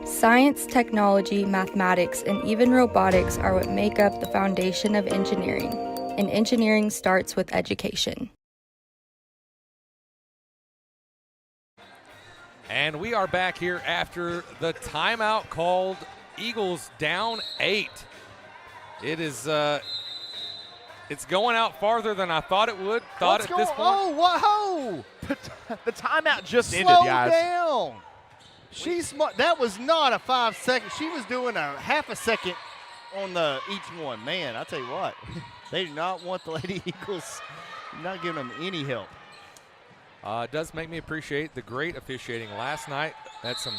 Science, technology, mathematics, and even robotics are what make up the foundation of engineering, and engineering starts with education. And we are back here after the timeout called. Eagles down 8. It is it's going out farther than I thought it would. This point. Oh, whoa! The timeout just ended, guys. Slow down. That was not a 5 second. She was doing a half a second on each one. Man, I tell you what, they do not want the Lady Eagles not giving them any help. It does make me appreciate the great officiating last night. Had some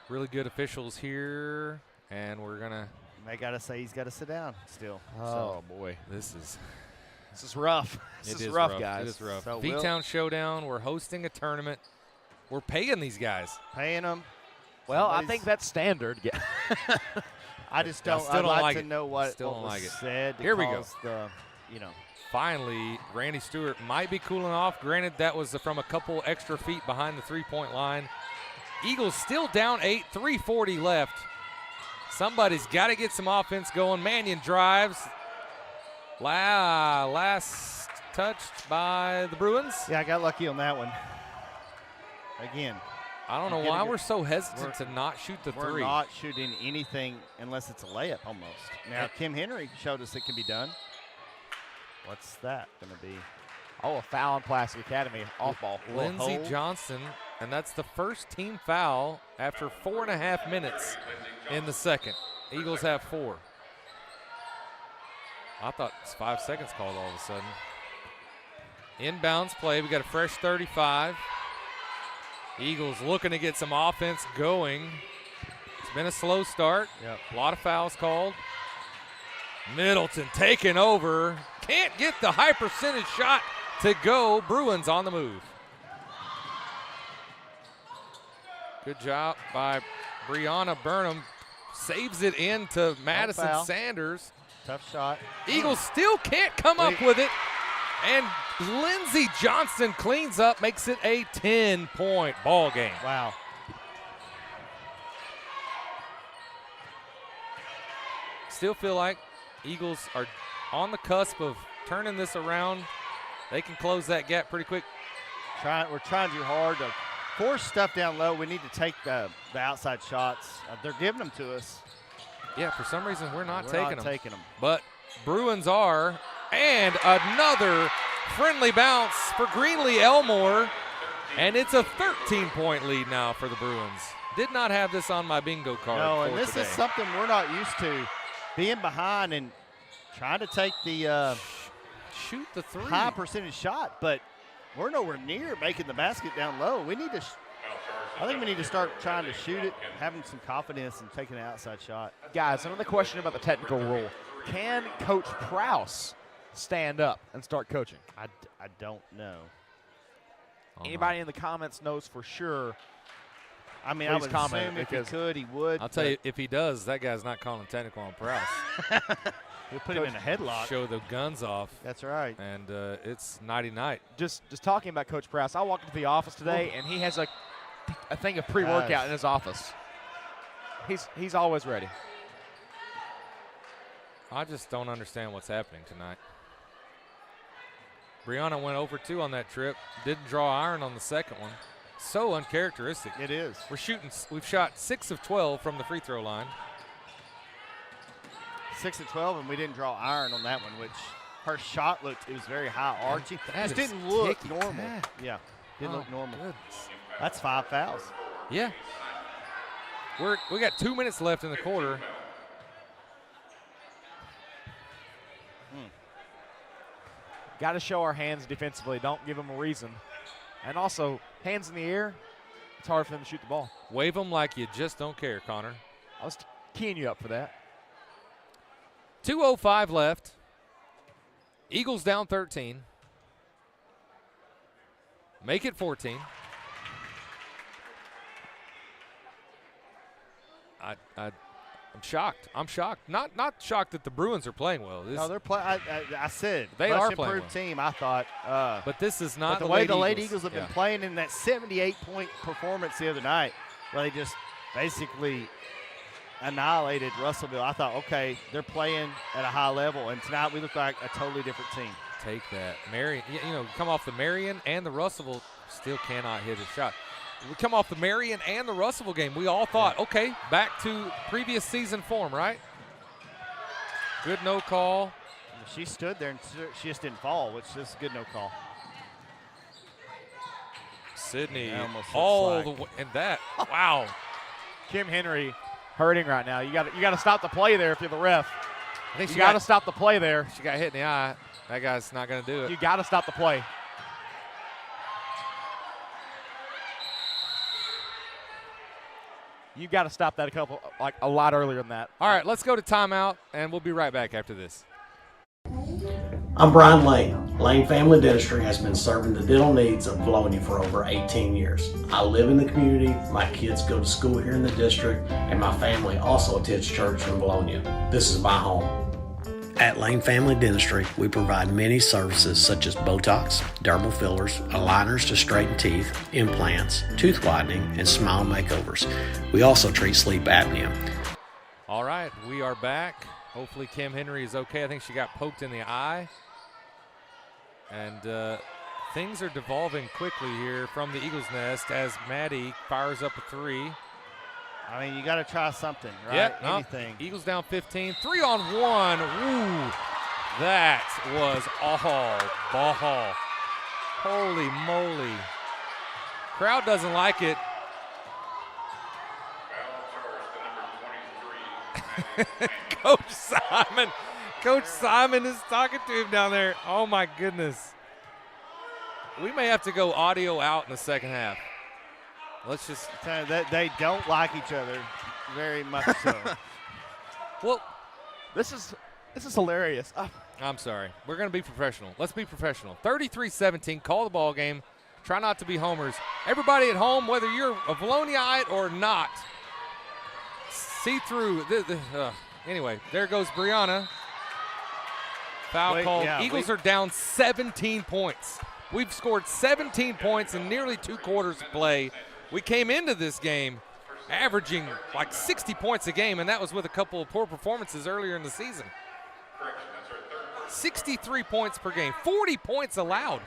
really good officials here, and we're gonna. They gotta say he's got to sit down still. Oh boy, this is rough. This is rough, guys. It is rough. So V-Town Showdown. We're hosting a tournament. We're paying these guys. Paying them. Well, I think that's standard. I just don't. Still don't I'd like like to it. know what Still don't was like it. said. Here we go. Finally, Randy Stewart might be cooling off. Granted, that was from a couple extra feet behind the three-point line. Eagles still down 8, 3:40 left. Somebody's got to get some offense going. Mannion drives. Last touched by the Bruins. Yeah, I got lucky on that one. Again. I don't know why we're so hesitant to not shoot the 3. We're not shooting anything unless it's a layup almost. Now, Kim Henry showed us it can be done. What's that going to be? Oh, a foul on Pulaski Academy. Off ball. Lindsey Johnson, and that's the first team foul after 4.5 minutes in the second. Eagles have 4. I thought it's 5 seconds called all of a sudden. Inbounds play. We got a fresh 35. Eagles looking to get some offense going. It's been a slow start. Yep. A lot of fouls called. Middleton taking over. Can't get the high percentage shot to go. Bruins on the move. Good job by Brianna Burnham. Saves it into Madison Sanders. Tough shot. Eagles still can't come up with it. And Lindsey Johnson cleans up, makes it a 10-point ball game. Wow. Still feel like Eagles are on the cusp of turning this around. They can close that gap pretty quick. We're trying too hard to force stuff down low. We need to take the outside shots. They're giving them to us. Yeah, for some reason we're not taking them. But Bruins are. And another friendly bounce for Greenlee Elmore. And it's a 13-point lead now for the Bruins. Did not have this on my bingo card. No, and for this today. is something we're not used to. Being behind and trying to take the shoot the three. High percentage shot, but we're nowhere near making the basket down low. We need to I think we need to start trying to shoot it, having some confidence and taking an outside shot. Guys, another question about the technical rule. Can Coach Prouse stand up and start coaching? I don't know. Anybody in the comments knows for sure. I mean, Please I would comment assume if he because could, he would. I'll tell you, if he does, that guy's not calling technical on Prouse. He'll put him in a headlock. Show the guns off. That's right. And it's nighty-night. Just talking about Coach Prouse, I walked into the office today, and he has a thing of pre-workout in his office. He's always ready. I just don't understand what's happening tonight. Brianna went over 2 on that trip. Didn't draw iron on the second one. So uncharacteristic. It is. We've shot 6 of 12 from the free throw line. 6 of 12, and we didn't draw iron on that one, which her shot it was very high arching. Just didn't look normal. Yeah, didn't look normal. Goodness. That's 5 fouls. Yeah. We got 2 minutes left in the quarter. Got to show our hands defensively. Don't give them a reason. And also, hands in the air, it's hard for them to shoot the ball. Wave them like you just don't care, Connor. I was keying you up for that. 2:05 left. Eagles down 13. Make it 14. I'm shocked. I'm shocked. Not shocked that the Bruins are playing well. No, they're playing. I said they much are improved playing well. team. I thought, but this is not the way the Lady Eagles have been playing in that 78-point performance the other night, where they just basically annihilated Russellville. I thought, okay, they're playing at a high level, and tonight we look like a totally different team. Take that, Marion. Come off the Marion and the Russellville, still cannot hit a shot. We come off the Marion and the Russellville game. We all thought, okay, back to previous season form, right? Good no call. She stood there and she just didn't fall, which is a good no call. Sydney all the way, and that, wow. Kim Henry hurting right now. You got to stop the play there if you're the ref. I think you got to stop the play there. She got hit in the eye. That guy's not going to do it. You got to stop the play. You got to stop that a lot earlier than that. All right, let's go to timeout, and we'll be right back after this. I'm Brian Lane. Lane Family Dentistry has been serving the dental needs of Vilonia for over 18 years. I live in the community, my kids go to school here in the district, and my family also attends church in Vilonia. This is my home. At Lane Family Dentistry, we provide many services such as Botox, dermal fillers, aligners to straighten teeth, implants, tooth whitening, and smile makeovers. We also treat sleep apnea. All right, we are back. Hopefully Kim Henry is okay. I think she got poked in the eye. And things are devolving quickly here from the Eagles' nest as Maddie fires up a 3. I mean, you got to try something, right? Yep, Anything. Eagles down 15. 3-on-1. Ooh, that was all ball. Holy moly. Crowd doesn't like it. Coach Simon is talking to him down there. Oh, my goodness. We may have to go audio out in the second half. Let's just. They don't like each other. Very much so. Well, This is hilarious. I'm sorry. We're going to be professional. Let's be professional. 33-17, call the ball game. Try not to be homers. Everybody at home, whether you're a Viloniaite or not, see through. Anyway, there goes Brianna. Foul called. Eagles are down 17 points. We've scored 17 points in nearly 2 quarters of play. We came into this game averaging like 60 points a game, and that was with a couple of poor performances earlier in the season. 63 points per game, 40 points allowed,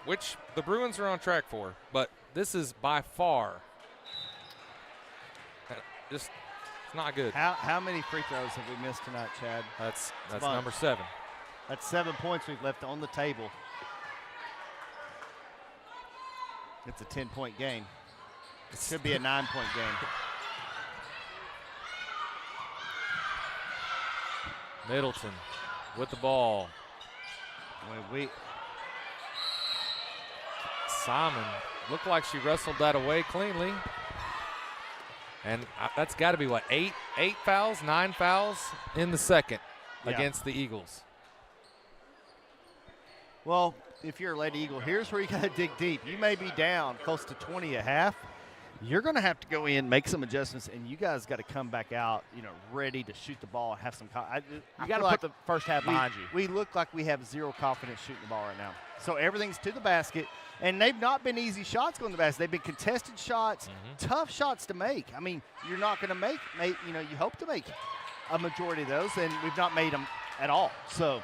which the Bruins are on track for. But this is by far just it's not good. How many free throws have we missed tonight, Chad? That's number 7. That's 7 points we've left on the table. It's a 10-point game. It should be a 9-point game. Middleton with the ball. Simon looked like she wrestled that away cleanly. And that's got to be, what, 8 fouls, 9 fouls in the second against the Eagles. Well, if you're a Lady Eagle, here's where you got to dig deep. You may be down close to 20 at half. You're going to have to go in, make some adjustments, and you guys got to come back out, ready to shoot the ball and have some You got to put the first half behind you. We look like we have zero confidence shooting the ball right now. So everything's to the basket, and they've not been easy shots going to the basket. They've been contested shots, tough shots to make. I mean, you're not going to make, you hope to make a majority of those, and we've not made them at all. So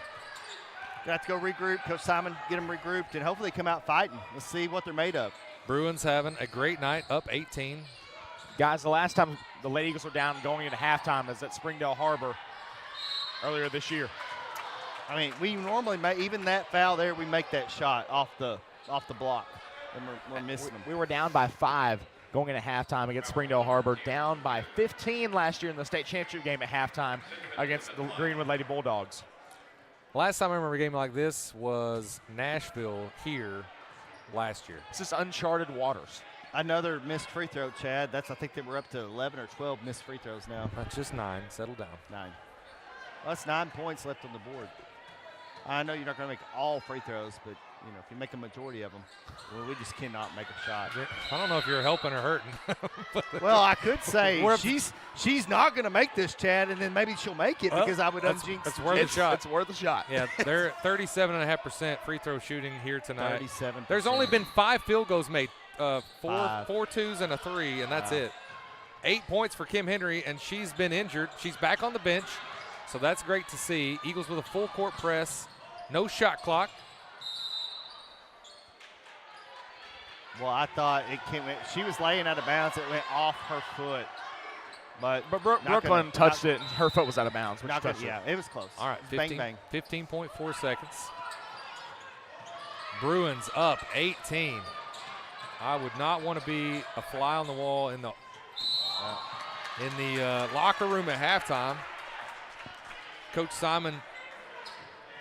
got to go regroup. Coach Simon, get them regrouped, and hopefully come out fighting. Let's see what they're made of. Bruins having a great night, up 18. Guys, the last time the Lady Eagles were down going into halftime is at Springdale Harbor earlier this year. I mean, we normally make, even that foul there, we make that shot off the block, and we're missing them. We were down by 5 going into halftime against Springdale Harbor, down by 15 last year in the state championship game at halftime against the Greenwood Lady Bulldogs. Last time I remember a game like this was Nashville here last year. This is uncharted waters. Another missed free throw, Chad. I think that we're up to 11 or 12 missed free throws now. That's just 9. Settle down. 9. Well, that's 9 points left on the board. I know you're not going to make all free throws, but if you make a majority of them, well, we just cannot make a shot. I don't know if you're helping or hurting. Well, I could say she's not going to make this, Chad, and then maybe she'll make it because I would unjinx. It's worth a shot. It's worth a shot. Yeah, they're 37.5% free throw shooting here tonight. 37%. There's only been 5 field goals made, 4 twos and a 3, and that's it. 8 points for Kim Henry, and she's been injured. She's back on the bench, so that's great to see. Eagles with a full court press, no shot clock. Well, I thought she was laying out of bounds. It went off her foot. But Brooklyn touched it, and her foot was out of bounds. It was close. All right, 15, bang, bang. 15.4 seconds. Bruins up 18. I would not want to be a fly on the wall in the locker room at halftime. Coach Simon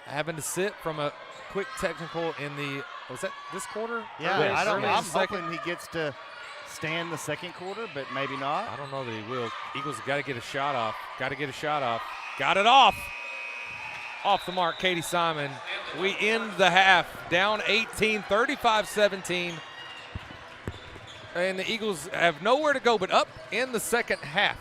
having to sit from a quick technical in the – was that this quarter? Yeah, I don't know. I'm hoping he gets to stand the second quarter, but maybe not. I don't know that he will. Eagles have got to get a shot off. Got to get a shot off. Got it off. Off the mark, Katie Simon. We end the half down 18, 35-17. And the Eagles have nowhere to go but up in the second half.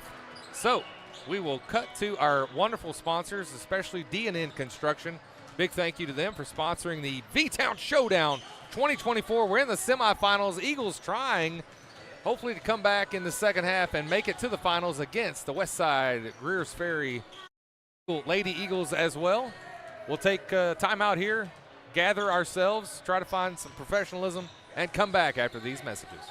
So we will cut to our wonderful sponsors, especially D&N Construction. Big thank you to them for sponsoring the V-Town Showdown 2024. We're in the semifinals. Eagles trying, hopefully, to come back in the second half and make it to the finals against the Westside Greers Ferry Lady Eagles as well. We'll take time out here, gather ourselves, try to find some professionalism, and come back after these messages.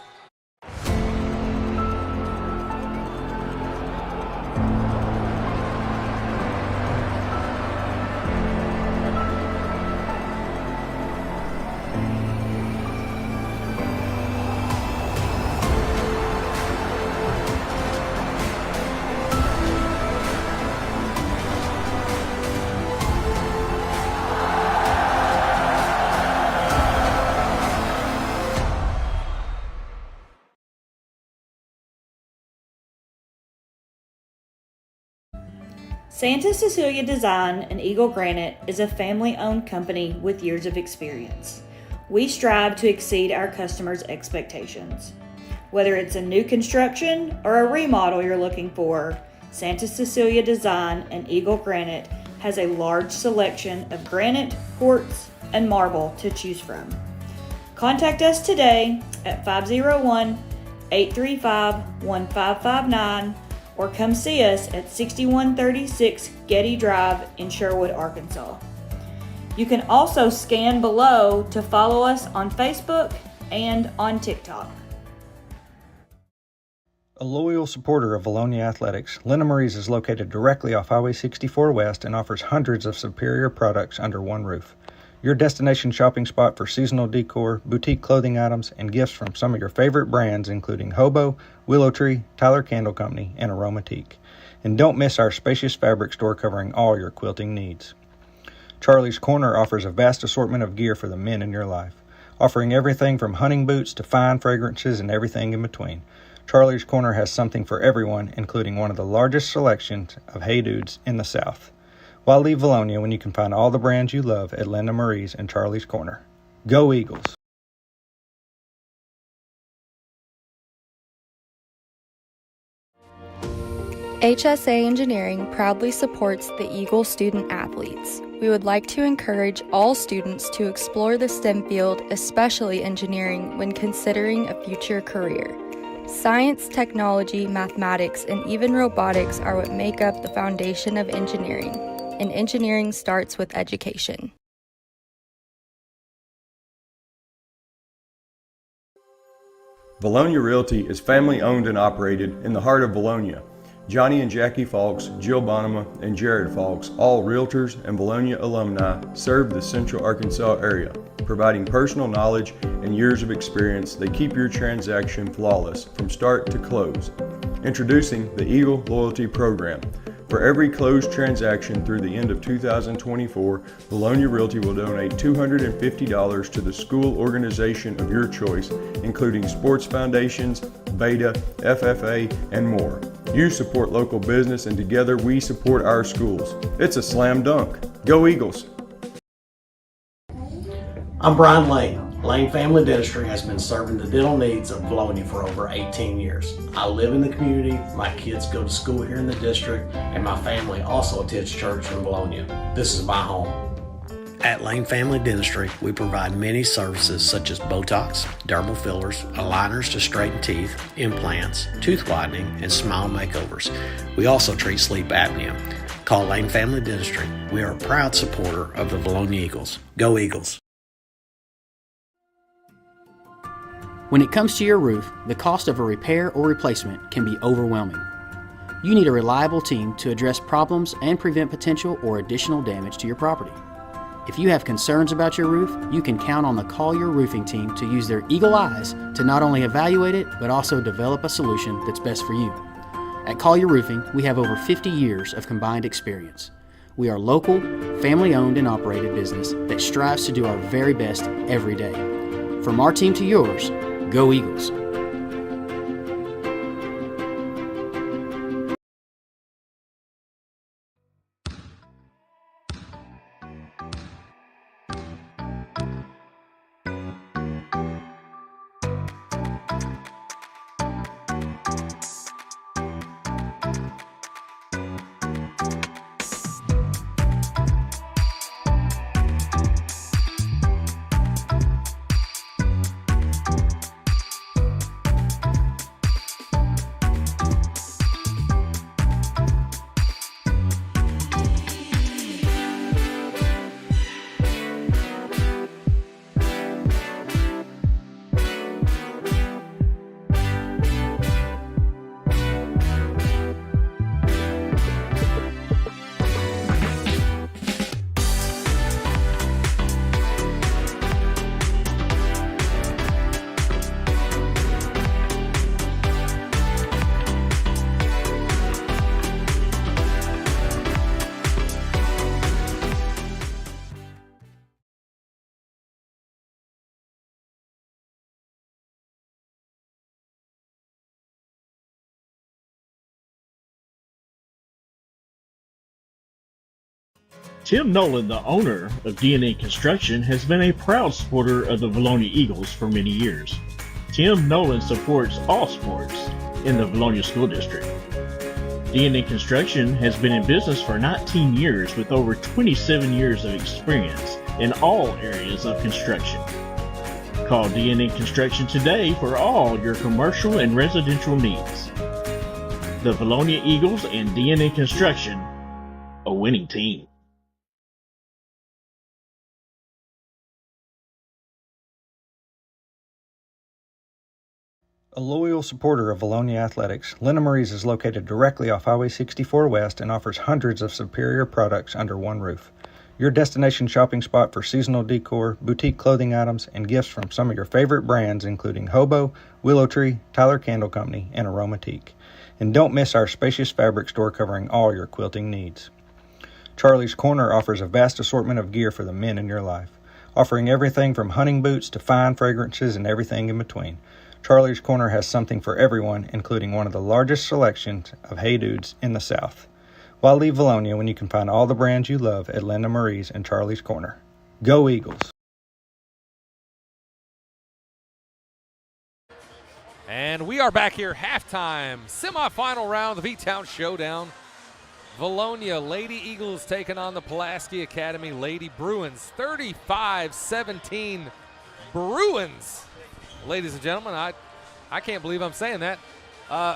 Santa Cecilia Design and Eagle Granite is a family-owned company with years of experience. We strive to exceed our customers' expectations. Whether it's a new construction or a remodel you're looking for, Santa Cecilia Design and Eagle Granite has a large selection of granite, quartz, and marble to choose from. Contact us today at 501-835-1559 or come see us at 6136 Getty Drive in Sherwood, Arkansas. You can also scan below to follow us on Facebook and on TikTok. A loyal supporter of Vilonia Athletics, Lena Marie's is located directly off Highway 64 West and offers hundreds of superior products under one roof. Your destination shopping spot for seasonal decor, boutique clothing items, and gifts from some of your favorite brands including Hobo, Willow Tree, Tyler Candle Company, and Aromatique. And don't miss our spacious fabric store covering all your quilting needs. Charlie's Corner offers a vast assortment of gear for the men in your life, offering everything from hunting boots to fine fragrances and everything in between. Charlie's Corner has something for everyone, including one of the largest selections of Hey Dudes in the South. Why leave Vilonia when you can find all the brands you love at Lena Marie's and Charlie's Corner? Go Eagles! HSA Engineering proudly supports the Eagle student athletes. We would like to encourage all students to explore the STEM field, especially engineering, when considering a future career. Science, technology, mathematics, and even robotics are what make up the foundation of engineering, and engineering starts with education. Vilonia Realty is family owned and operated in the heart of Vilonia. Johnny and Jackie Falks, Jill Bonema, and Jared Falks, all realtors and Vilonia alumni, serve the Central Arkansas area. Providing personal knowledge and years of experience, they keep your transaction flawless from start to close. Introducing the Eagle Loyalty Program. For every closed transaction through the end of 2024, Vilonia Realty will donate $250 to the school organization of your choice, including sports foundations, Beta, FFA, and more. You support local business, and together we support our schools. It's a slam dunk. Go Eagles! I'm Brian Lane. Lane Family Dentistry has been serving the dental needs of Vilonia for over 18 years. I live in the community, my kids go to school here in the district, and my family also attends church in Vilonia. This is my home. At Lane Family Dentistry, we provide many services such as Botox, dermal fillers, aligners to straighten teeth, implants, tooth whitening, and smile makeovers. We also treat sleep apnea. Call Lane Family Dentistry. We are a proud supporter of the Vilonia Eagles. Go Eagles! When it comes to your roof, the cost of a repair or replacement can be overwhelming. You need a reliable team to address problems and prevent potential or additional damage to your property. If you have concerns about your roof, you can count on the Collier Roofing team to use their eagle eyes to not only evaluate it, but also develop a solution that's best for you. At Collier Roofing, we have over 50 years of combined experience. We are local, family-owned and operated business that strives to do our very best every day. From our team to yours, go Eagles! Tim Nolan, the owner of D&A Construction, has been a proud supporter of the Vilonia Eagles for many years. Tim Nolan supports all sports in the Vilonia School District. D&A Construction has been in business for 19 years with over 27 years of experience in all areas of construction. Call D&A Construction today for all your commercial and residential needs. The Vilonia Eagles and D&A Construction, a winning team. A loyal supporter of Vilonia Athletics, Lena Marie's is located directly off Highway 64 West and offers hundreds of superior products under one roof. Your destination shopping spot for seasonal decor, boutique clothing items, and gifts from some of your favorite brands including Hobo, Willow Tree, Tyler Candle Company, and Aromatique. And don't miss our spacious fabric store covering all your quilting needs. Charlie's Corner offers a vast assortment of gear for the men in your life, offering everything from hunting boots to fine fragrances and everything in between. Charlie's Corner has something for everyone, including one of the largest selections of Hey Dudes in the South. Why leave Vilonia when you can find all the brands you love at Linda Marie's and Charlie's Corner? Go Eagles! And we are back here, halftime, semifinal round of the V-Town Showdown. Vilonia Lady Eagles taking on the Pulaski Academy Lady Bruins. 35-17 Bruins. Ladies and gentlemen, I can't believe I'm saying that.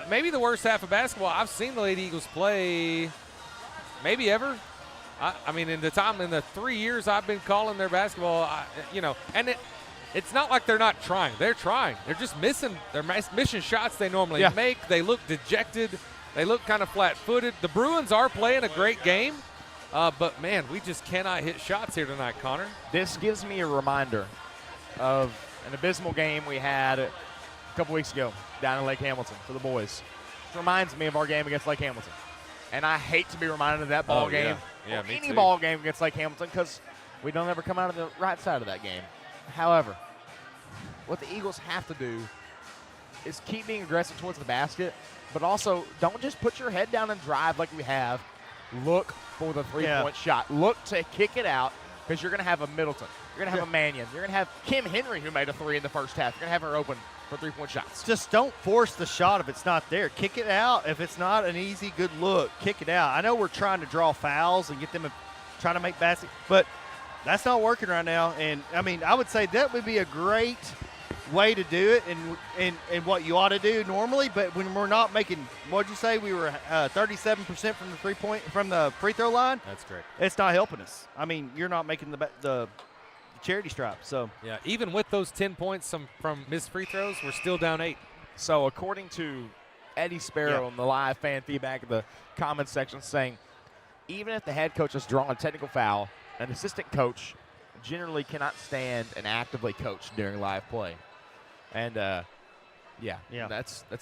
Maybe the worst half of basketball I've seen the Lady Eagles play, maybe ever. I mean, in the 3 years I've been calling their basketball, and it's not like they're not trying. They're trying. They're just missing. They're missing shots they normally make. They look dejected. They look kind of flat-footed. The Bruins are playing a great game, but man, we just cannot hit shots here tonight, Connor. This gives me a reminder of an abysmal game we had a couple weeks ago down in Lake Hamilton for the boys. It reminds me of our game against Lake Hamilton. And I hate to be reminded of that ball game or any ball game against Lake Hamilton because we don't ever come out of the right side of that game. However, what the Eagles have to do is keep being aggressive towards the basket, but also don't just put your head down and drive like we have. Look for the three-point shot. Look to kick it out because you're going to have a Middleton. You're going to have a Mannion. You're going to have Kim Henry, who made a three in the first half. You're going to have her open for three-point shots. Just don't force the shot if it's not there. Kick it out. If it's not an easy, good look, kick it out. I know we're trying to draw fouls and get them trying to make baskets, but that's not working right now. And, I mean, I would say that would be a great way to do it and what you ought to do normally, but when we're not making, what'd you say, we were 37% from the free throw line? That's great. It's not helping us. I mean, you're not making the charity stripe. So yeah, even with those 10 points from missed free throws, we're still down 8. So according to Eddie Sparrow in the live fan feedback in the comments section, saying even if the head coach has drawn a technical foul, an assistant coach generally cannot stand and actively coach during live play. And that's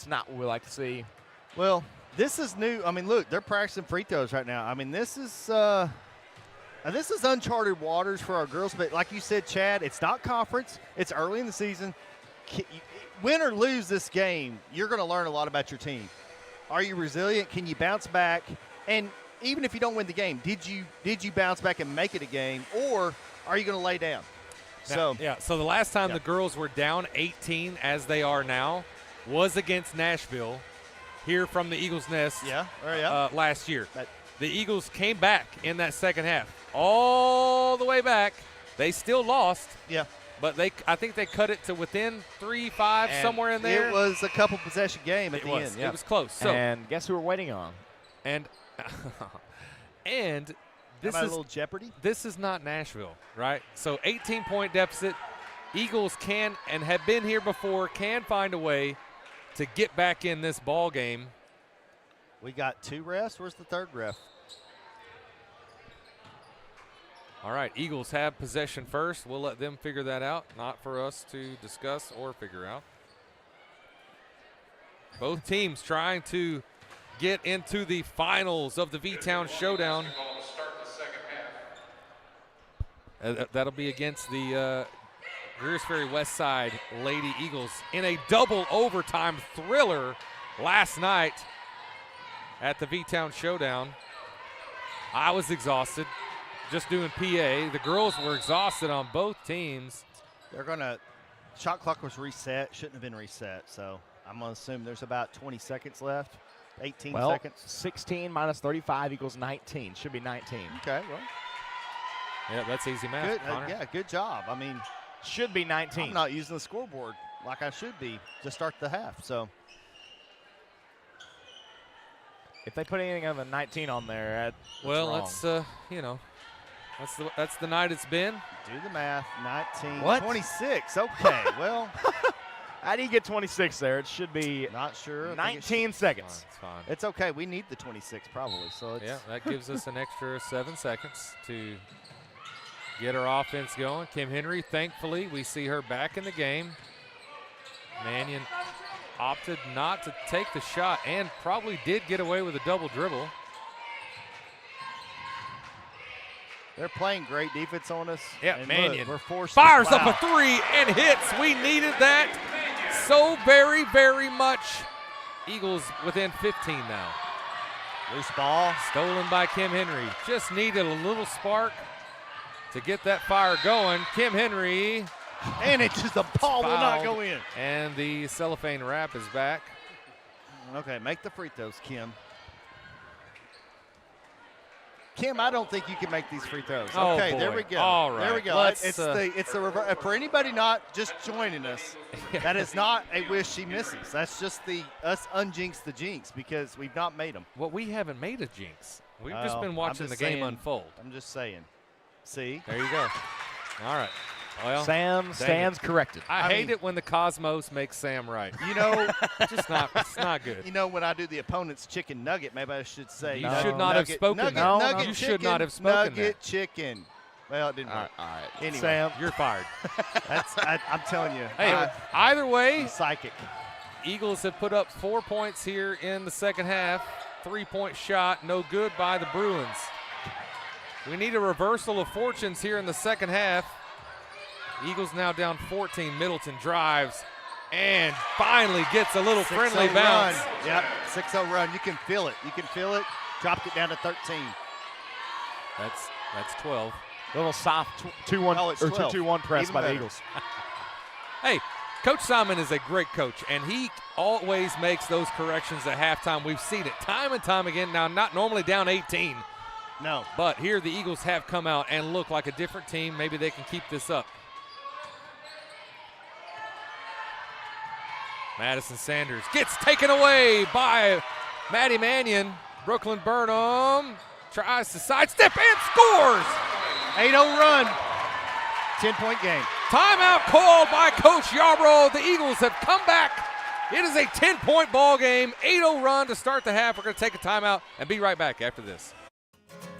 not what we like to see. Well, this is new. I mean, look, they're practicing free throws right now. I mean, this is uncharted waters for our girls. But like you said, Chad, it's not conference. It's early in the season. Win or lose this game, you're going to learn a lot about your team. Are you resilient? Can you bounce back? And even if you don't win the game, did you bounce back and make it a game, or are you going to lay down? So the last time the girls were down 18 as they are now was against Nashville here from the Eagles' Nest last year. The Eagles came back in that second half, all the way back. They still lost. Yeah. But I think they cut it to within 3-5, somewhere in there. It was a couple possession game at the end. It was close. So, and guess who we're waiting on? And this is a little jeopardy. This is not Nashville, right? So 18-point deficit. Eagles can and have been here before, can find a way to get back in this ball game. We got 2 refs. Where's the third ref? All right, Eagles have possession first. We'll let them figure that out. Not for us to discuss or figure out. Both teams trying to get into the finals of the V-Town Showdown. That'll be against the Greers Ferry West Side Lady Eagles in a double overtime thriller last night at the V-Town Showdown. I was exhausted. just doing PA. The girls were exhausted on both teams. They're going to – shot clock was reset. Shouldn't have been reset. So I'm going to assume there's about 20 seconds left, 18 seconds. 16 minus 35 equals 19. Should be 19. Okay, well. Yeah, that's easy math, Good, Connor. yeah, good job. I mean, should be 19. I'm not using the scoreboard like I should be to start the half. So if they put anything other than 19 on there, that's wrong. Let's that's the night it's been. Do the math. 19. What? 26. Okay. Well, how do you get 26 there? It should be not sure. 19 seconds. It's fine. It's okay. We need the 26 probably. So it's that gives us an extra 7 seconds to get our offense going. Kim Henry, thankfully, we see her back in the game. Mannion opted not to take the shot and probably did get away with a double dribble. They're playing great defense on us. Yeah, and Mannion look, we're forced fires to up a three and hits. We needed that so very, very much. Eagles within 15 now. Loose ball. Stolen by Kim Henry. Just needed a little spark to get that fire going. Kim Henry. And it's just the ball will not go in. And the cellophane wrap is back. Okay, make the free throws, Kim. Kim, I don't think you can make these free throws. Oh, okay, boy. there we go. All right. There we go. It's the reverse. For anybody not just joining us, that is not a wish she misses. That's just us unjinx the jinx because we've not made them. Well, we haven't made a jinx. We've just been watching the game unfold. I'm just saying. See? There you go. All right. Well, Sam stands corrected. I hate it when the Cosmos makes Sam right. You know, it's not good. You know, when I do the opponent's chicken nugget, maybe I should say. You should not have spoken that. You should not have spoken that. Nugget chicken. Well, it didn't work. All right. Anyway. Sam, you're fired. I'm telling you. Hey, either way, psychic. Eagles have put up 4 points here in the second half. 3-point shot, no good by the Bruins. We need a reversal of fortunes here in the second half. Eagles now down 14. Middleton drives and finally gets a little friendly bounce. Run. Yep, 6-0 run. You can feel it. You can feel it. Dropped it down to 13. That's 12. Little soft 2-1 or 2-2-1 press Even by better. the Eagles. Hey, Coach Simon is a great coach, and he always makes those corrections at halftime. We've seen it time and time again. Now, not normally down 18. No. But here the Eagles have come out and look like a different team. Maybe they can keep this up. Madison Sanders gets taken away by Maddie Mannion. Brooklyn Burnham tries to sidestep and scores. 8-0 run. 10-point game. Timeout called by Coach Yarbrough. The Eagles have come back. It is a 10-point ball game. 8-0 run to start the half. We're going to take a timeout and be right back after this.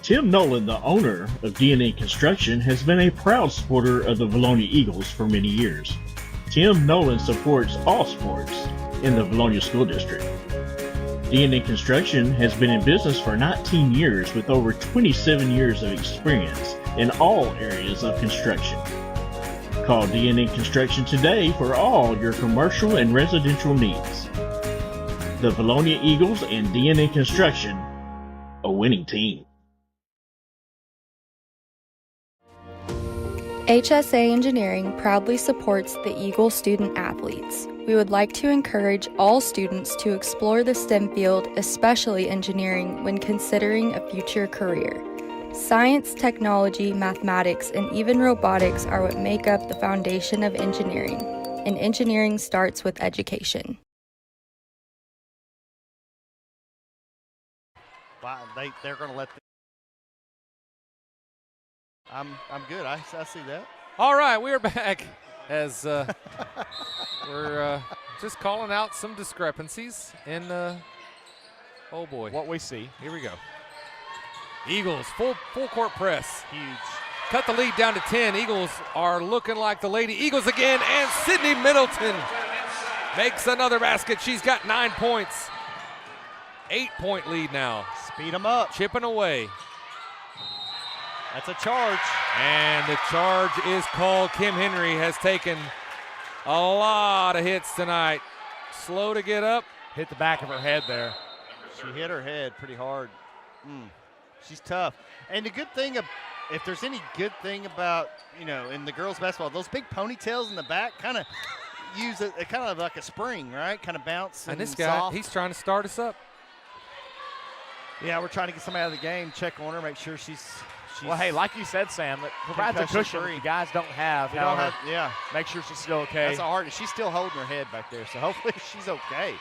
Tim Nolan, the owner of D&A Construction, has been a proud supporter of the Vilonia Eagles for many years. Tim Nolan supports all sports in the Vilonia School District. D&A Construction has been in business for 19 years with over 27 years of experience in all areas of construction. Call D&A Construction today for all your commercial and residential needs. The Vilonia Eagles and D&A Construction, a winning team. HSA Engineering proudly supports the Eagle student athletes. We would like to encourage all students to explore the STEM field, especially engineering, when considering a future career. Science, technology, mathematics, and even robotics are what make up the foundation of engineering, and engineering starts with education. Wow, they're going to let I'm good. I see that. All right, we're back as we're just calling out some discrepancies in oh boy. What we see. Here we go. Eagles full court press. Huge. Cut the lead down to 10. Eagles are looking like the Lady Eagles again, and Sydney Middleton makes another basket. She's got 9 points. 8-point lead now. Speed them up. Chipping away. That's a charge. And the charge is called. Kim Henry has taken a lot of hits tonight. Slow to get up. Hit the back of her head there. She hit her head pretty hard. She's tough. And the good thing if there's any good thing about, in the girls' basketball, those big ponytails in the back kind of use it kind of like a spring, right? Kind of bounce. And this guy, soft. he's trying to start us up. Yeah, we're trying to get somebody out of the game, check on her, make sure she's well, hey, like you said, Sam, that provides a cushion that you guys don't have. Yeah. Make sure she's still okay. That's hard. She's still holding her head back there, so hopefully she's okay.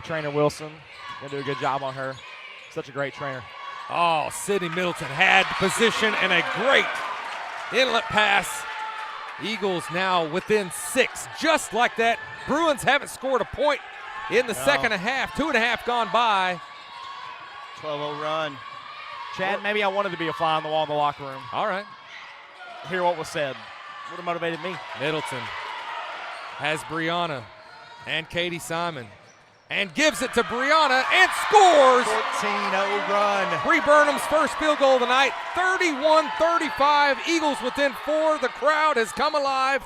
Trainer Wilson going to do a good job on her. Such a great trainer. Oh, Sydney Middleton had position and a great inlet pass. Eagles now within 6, just like that. Bruins haven't scored a point in the second half. 2.5 gone by. 12-0 run. Chad, maybe I wanted to be a fly on the wall in the locker room. All right. Hear what was said. Would have motivated me. Middleton has Brianna and Katie Simon and gives it to Brianna and scores. 14-0 run. Bree Burnham's first field goal of the night. 31-35. Eagles within 4. The crowd has come alive.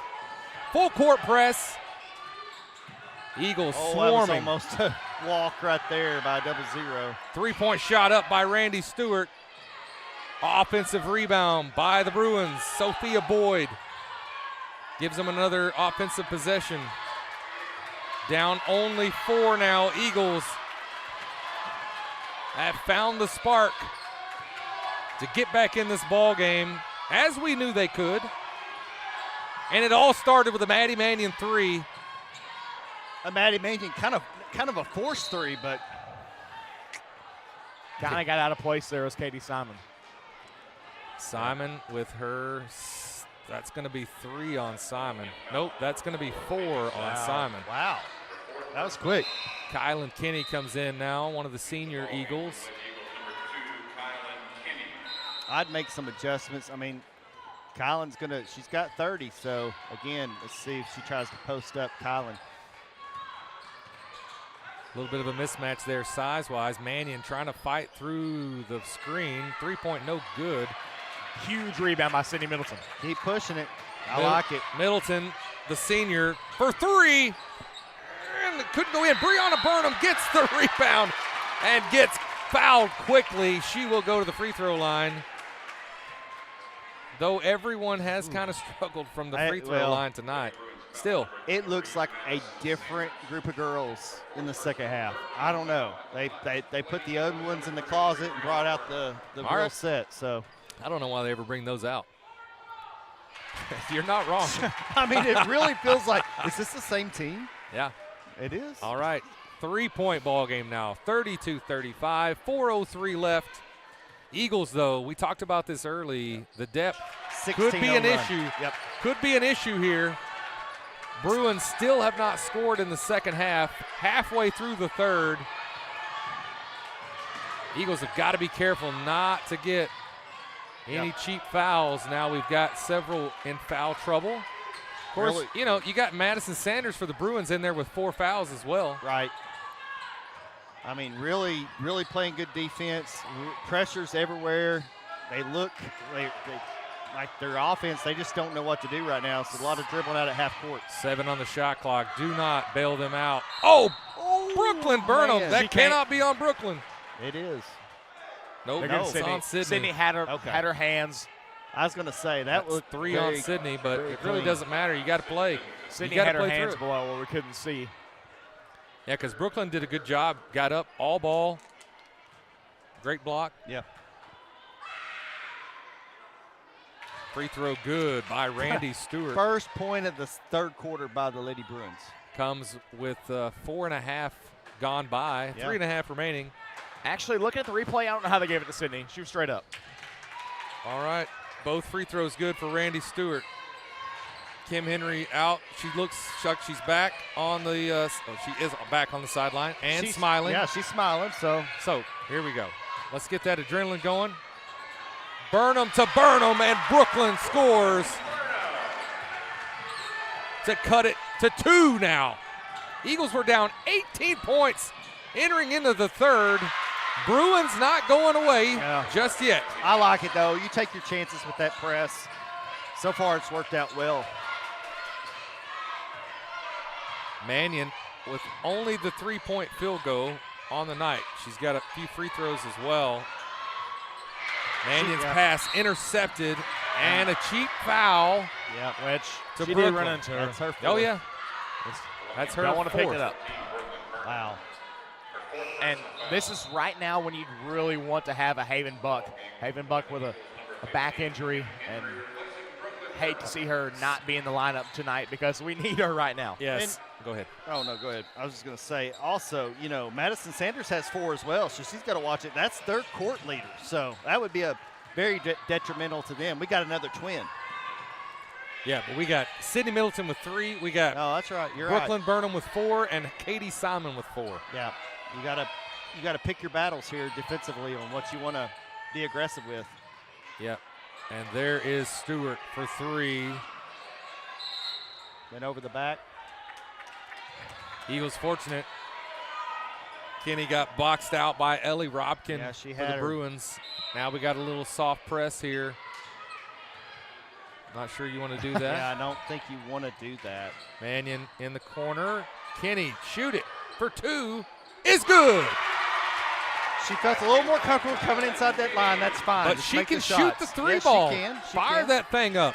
Full court press. Eagles swarming. That was almost a walk right there by 0-0. 3-point shot up by Randy Stewart. Offensive rebound by the Bruins. Sophia Boyd gives them another offensive possession. Down only 4 now. Eagles have found the spark to get back in this ball game, as we knew they could. And it all started with a Maddie Mannion 3. A Maddie Mannion kind of a forced 3, but kind of got out of place there was Katie Simon. Simon with her, that's going to be 3 on Simon. Nope, that's going to be 4 on Simon. Wow, that was quick. Kylan Kinney comes in now, one of the senior Eagles. I'd make some adjustments. I mean, Kylan's she's got 30, so again, let's see if she tries to post up Kylan. A little bit of a mismatch there size-wise. Mannion trying to fight through the screen. 3-point, no good. Huge rebound by Sydney Middleton. Keep pushing it. I like it. Middleton, the senior, for 3. And it couldn't go in. Brianna Burnham gets the rebound and gets fouled quickly. She will go to the free throw line. Though everyone has kind of struggled from the free throw line tonight. Still, it looks like a different group of girls in the second half. I don't know. They put the other ones in the closet and brought out the real set. So I don't know why they ever bring those out. You're not wrong. I mean, it really feels like, is this the same team? Yeah. It is. All right. 3-point ball game now. 32-35. 4:03 left. Eagles, though, we talked about this early. The depth could be an issue. Yep. Could be an issue here. Bruins still have not scored in the second half. Halfway through the third. Eagles have got to be careful not to get any cheap fouls. Now we've got several in foul trouble. Of course, you got Madison Sanders for the Bruins in there with 4 fouls as well. Right. I mean, really, really playing good defense. Pressures everywhere. They look like their offense, they just don't know what to do right now. So a lot of dribbling out at half court. 7 on the shot clock. Do not bail them out. Oh, Brooklyn Burnham. Man. That cannot be on Brooklyn. It is. Nope, it's on Sydney. Sydney had her hands. I was going to say, that was 3 on Sydney, but it really doesn't matter. You got to play. Sydney had her hands below where we couldn't see. Yeah, because Brooklyn did a good job. Got up, all ball. Great block. Yeah. Free throw good by Randy Stewart. First point of the third quarter by the Lady Bruins. Comes with 4.5 gone by, 3.5 remaining. Actually, looking at the replay, I don't know how they gave it to Sydney. She was straight up. All right, both free throws good for Randy Stewart. Kim Henry out. She looks like she's back on the she is back on the sideline and she's smiling. Yeah, she's smiling. So here we go. Let's get that adrenaline going. Burnham to Burnham, and Brooklyn scores to cut it to 2 now. Eagles were down 18 points entering into the third. Bruins not going away just yet. I like it, though. You take your chances with that press. So far, it's worked out well. Mannion with only the 3-point field goal on the night. She's got a few free throws as well. Mannion's pass intercepted, and a cheap foul. Yeah, which to she Brooklyn. did run into her. That's her Oh, fourth. yeah. That's her Don't want to pick fourth. it up. Wow. And this is right now when you'd really want to have a Haven Buck. Haven Buck with a back injury, and hate to see her not be in the lineup tonight because we need her right now. Yes. Go ahead. Oh, no, go ahead. I was just going to say, also, you know, Madison Sanders has 4 as well, so she's got to watch it. That's their court leader, so that would be a very detrimental to them. We got another twin. Yeah, but we got Sydney Middleton with 3. We got Oh, that's right. You're Brooklyn right. Burnham with 4, and Katie Simon with 4. Yeah, you gotta pick your battles here defensively on what you want to be aggressive with. Yep. And there is Stewart for 3. Went over the back. Eagles fortunate. Kenny got boxed out by Ellie Robkin Yeah, she for had the her. Bruins. Now we got a little soft press here. Not sure you want to do that. Yeah, I don't think you want to do that. Mannion in the corner. Kenny, shoot it for 2. Is good. She felt a little more comfortable coming inside that line. That's fine. But Just she make can the shoot shots. the 3 Yes, ball. She can. She Fire can. that thing up.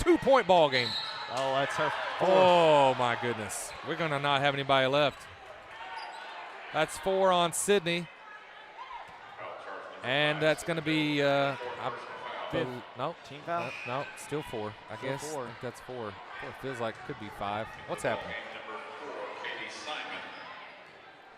2-point ball game. Oh, that's her. Oh, my goodness. We're going to not have anybody left. That's 4 on Sydney. And that's going to be, no, Team foul? no, still 4. I Still guess 4. I think that's 4. It feels like it could be 5. What's happening?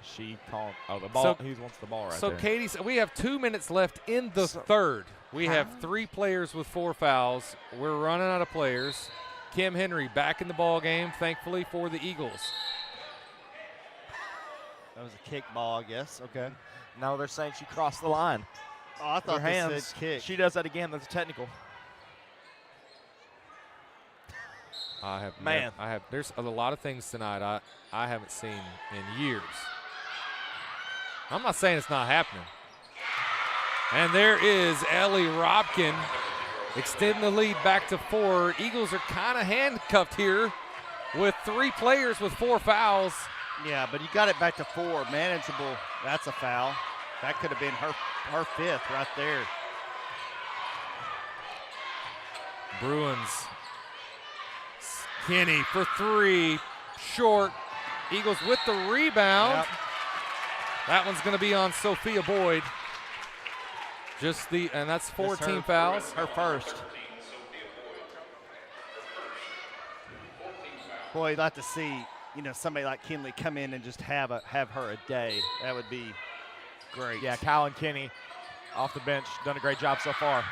She called. Oh, the ball. So- He wants the ball right So, there. Katie, we have 2 minutes left in the third. We have 3 players with 4 fouls. We're running out of players. Kim Henry back in the ball game, thankfully, for the Eagles. That was a kick ball, I guess. Okay. No, they're saying she crossed the line. Oh, I thought Her they hands. said kick. She does that again. That's a technical. There's a lot of things tonight I haven't seen in years. I'm not saying it's not happening. And there is Ellie Robkin extending the lead back to 4. Eagles are kind of handcuffed here with 3 players with 4 fouls. Yeah, but you got it back to 4. Manageable. That's a foul. That could have been her 5th right there. Bruins. Kenny for 3. Short. Eagles with the rebound. Yep. That one's going to be on Sophia Boyd. And that's 4 That's team fouls. Her first. Boy, you'd like to see, somebody like Kinley come in and just have her a day. That would be great. Yeah, Kyle and Kenny off the bench, done a great job so far.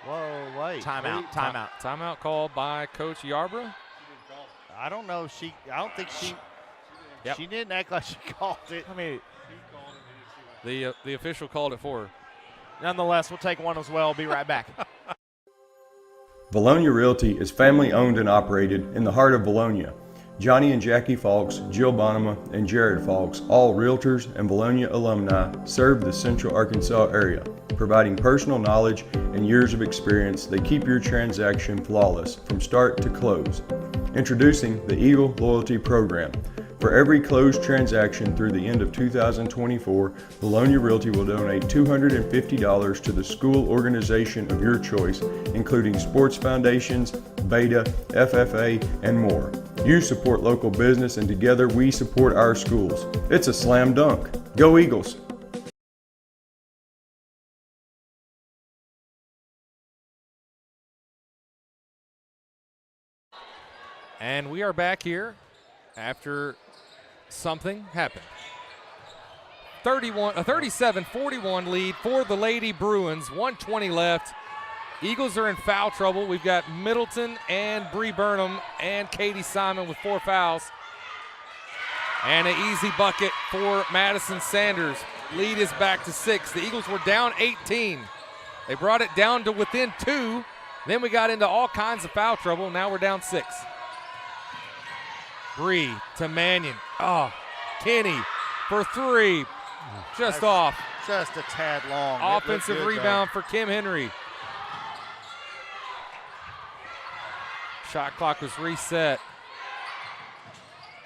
Whoa, wait. Timeout called by Coach Yarbrough. I don't know. I don't think she. Yep. She didn't act like she called it. I mean, the official called it for her. Nonetheless, we'll take one as well. Be right back. Vilonia Realty is family owned and operated in the heart of Vilonia. Johnny and Jackie Falks, Jill Bonema, and Jared Falks, all realtors and Vilonia alumni, serve the Central Arkansas area, providing personal knowledge and years of experience that keep your transaction flawless from start to close. Introducing the Eagle Loyalty Program. For every closed transaction through the end of 2024, Vilonia Realty will donate $250 to the school organization of your choice, including sports foundations, Beta, FFA, and more. You support local business, and together we support our schools. It's a slam dunk. Go Eagles! And we are back here after something happened. 37-41 lead for the Lady Bruins. 1:20 left. Eagles are in foul trouble. We've got Middleton and Bree Burnham and Katie Simon with 4 fouls. And an easy bucket for Madison Sanders. Lead is back to 6. The Eagles were down 18. They brought it down to within 2. Then we got into all kinds of foul trouble. Now we're down 6. Bree to Mannion. Oh, Kenny for 3. Just off. Just a tad long. Offensive rebound for Kim Henry. Shot clock was reset.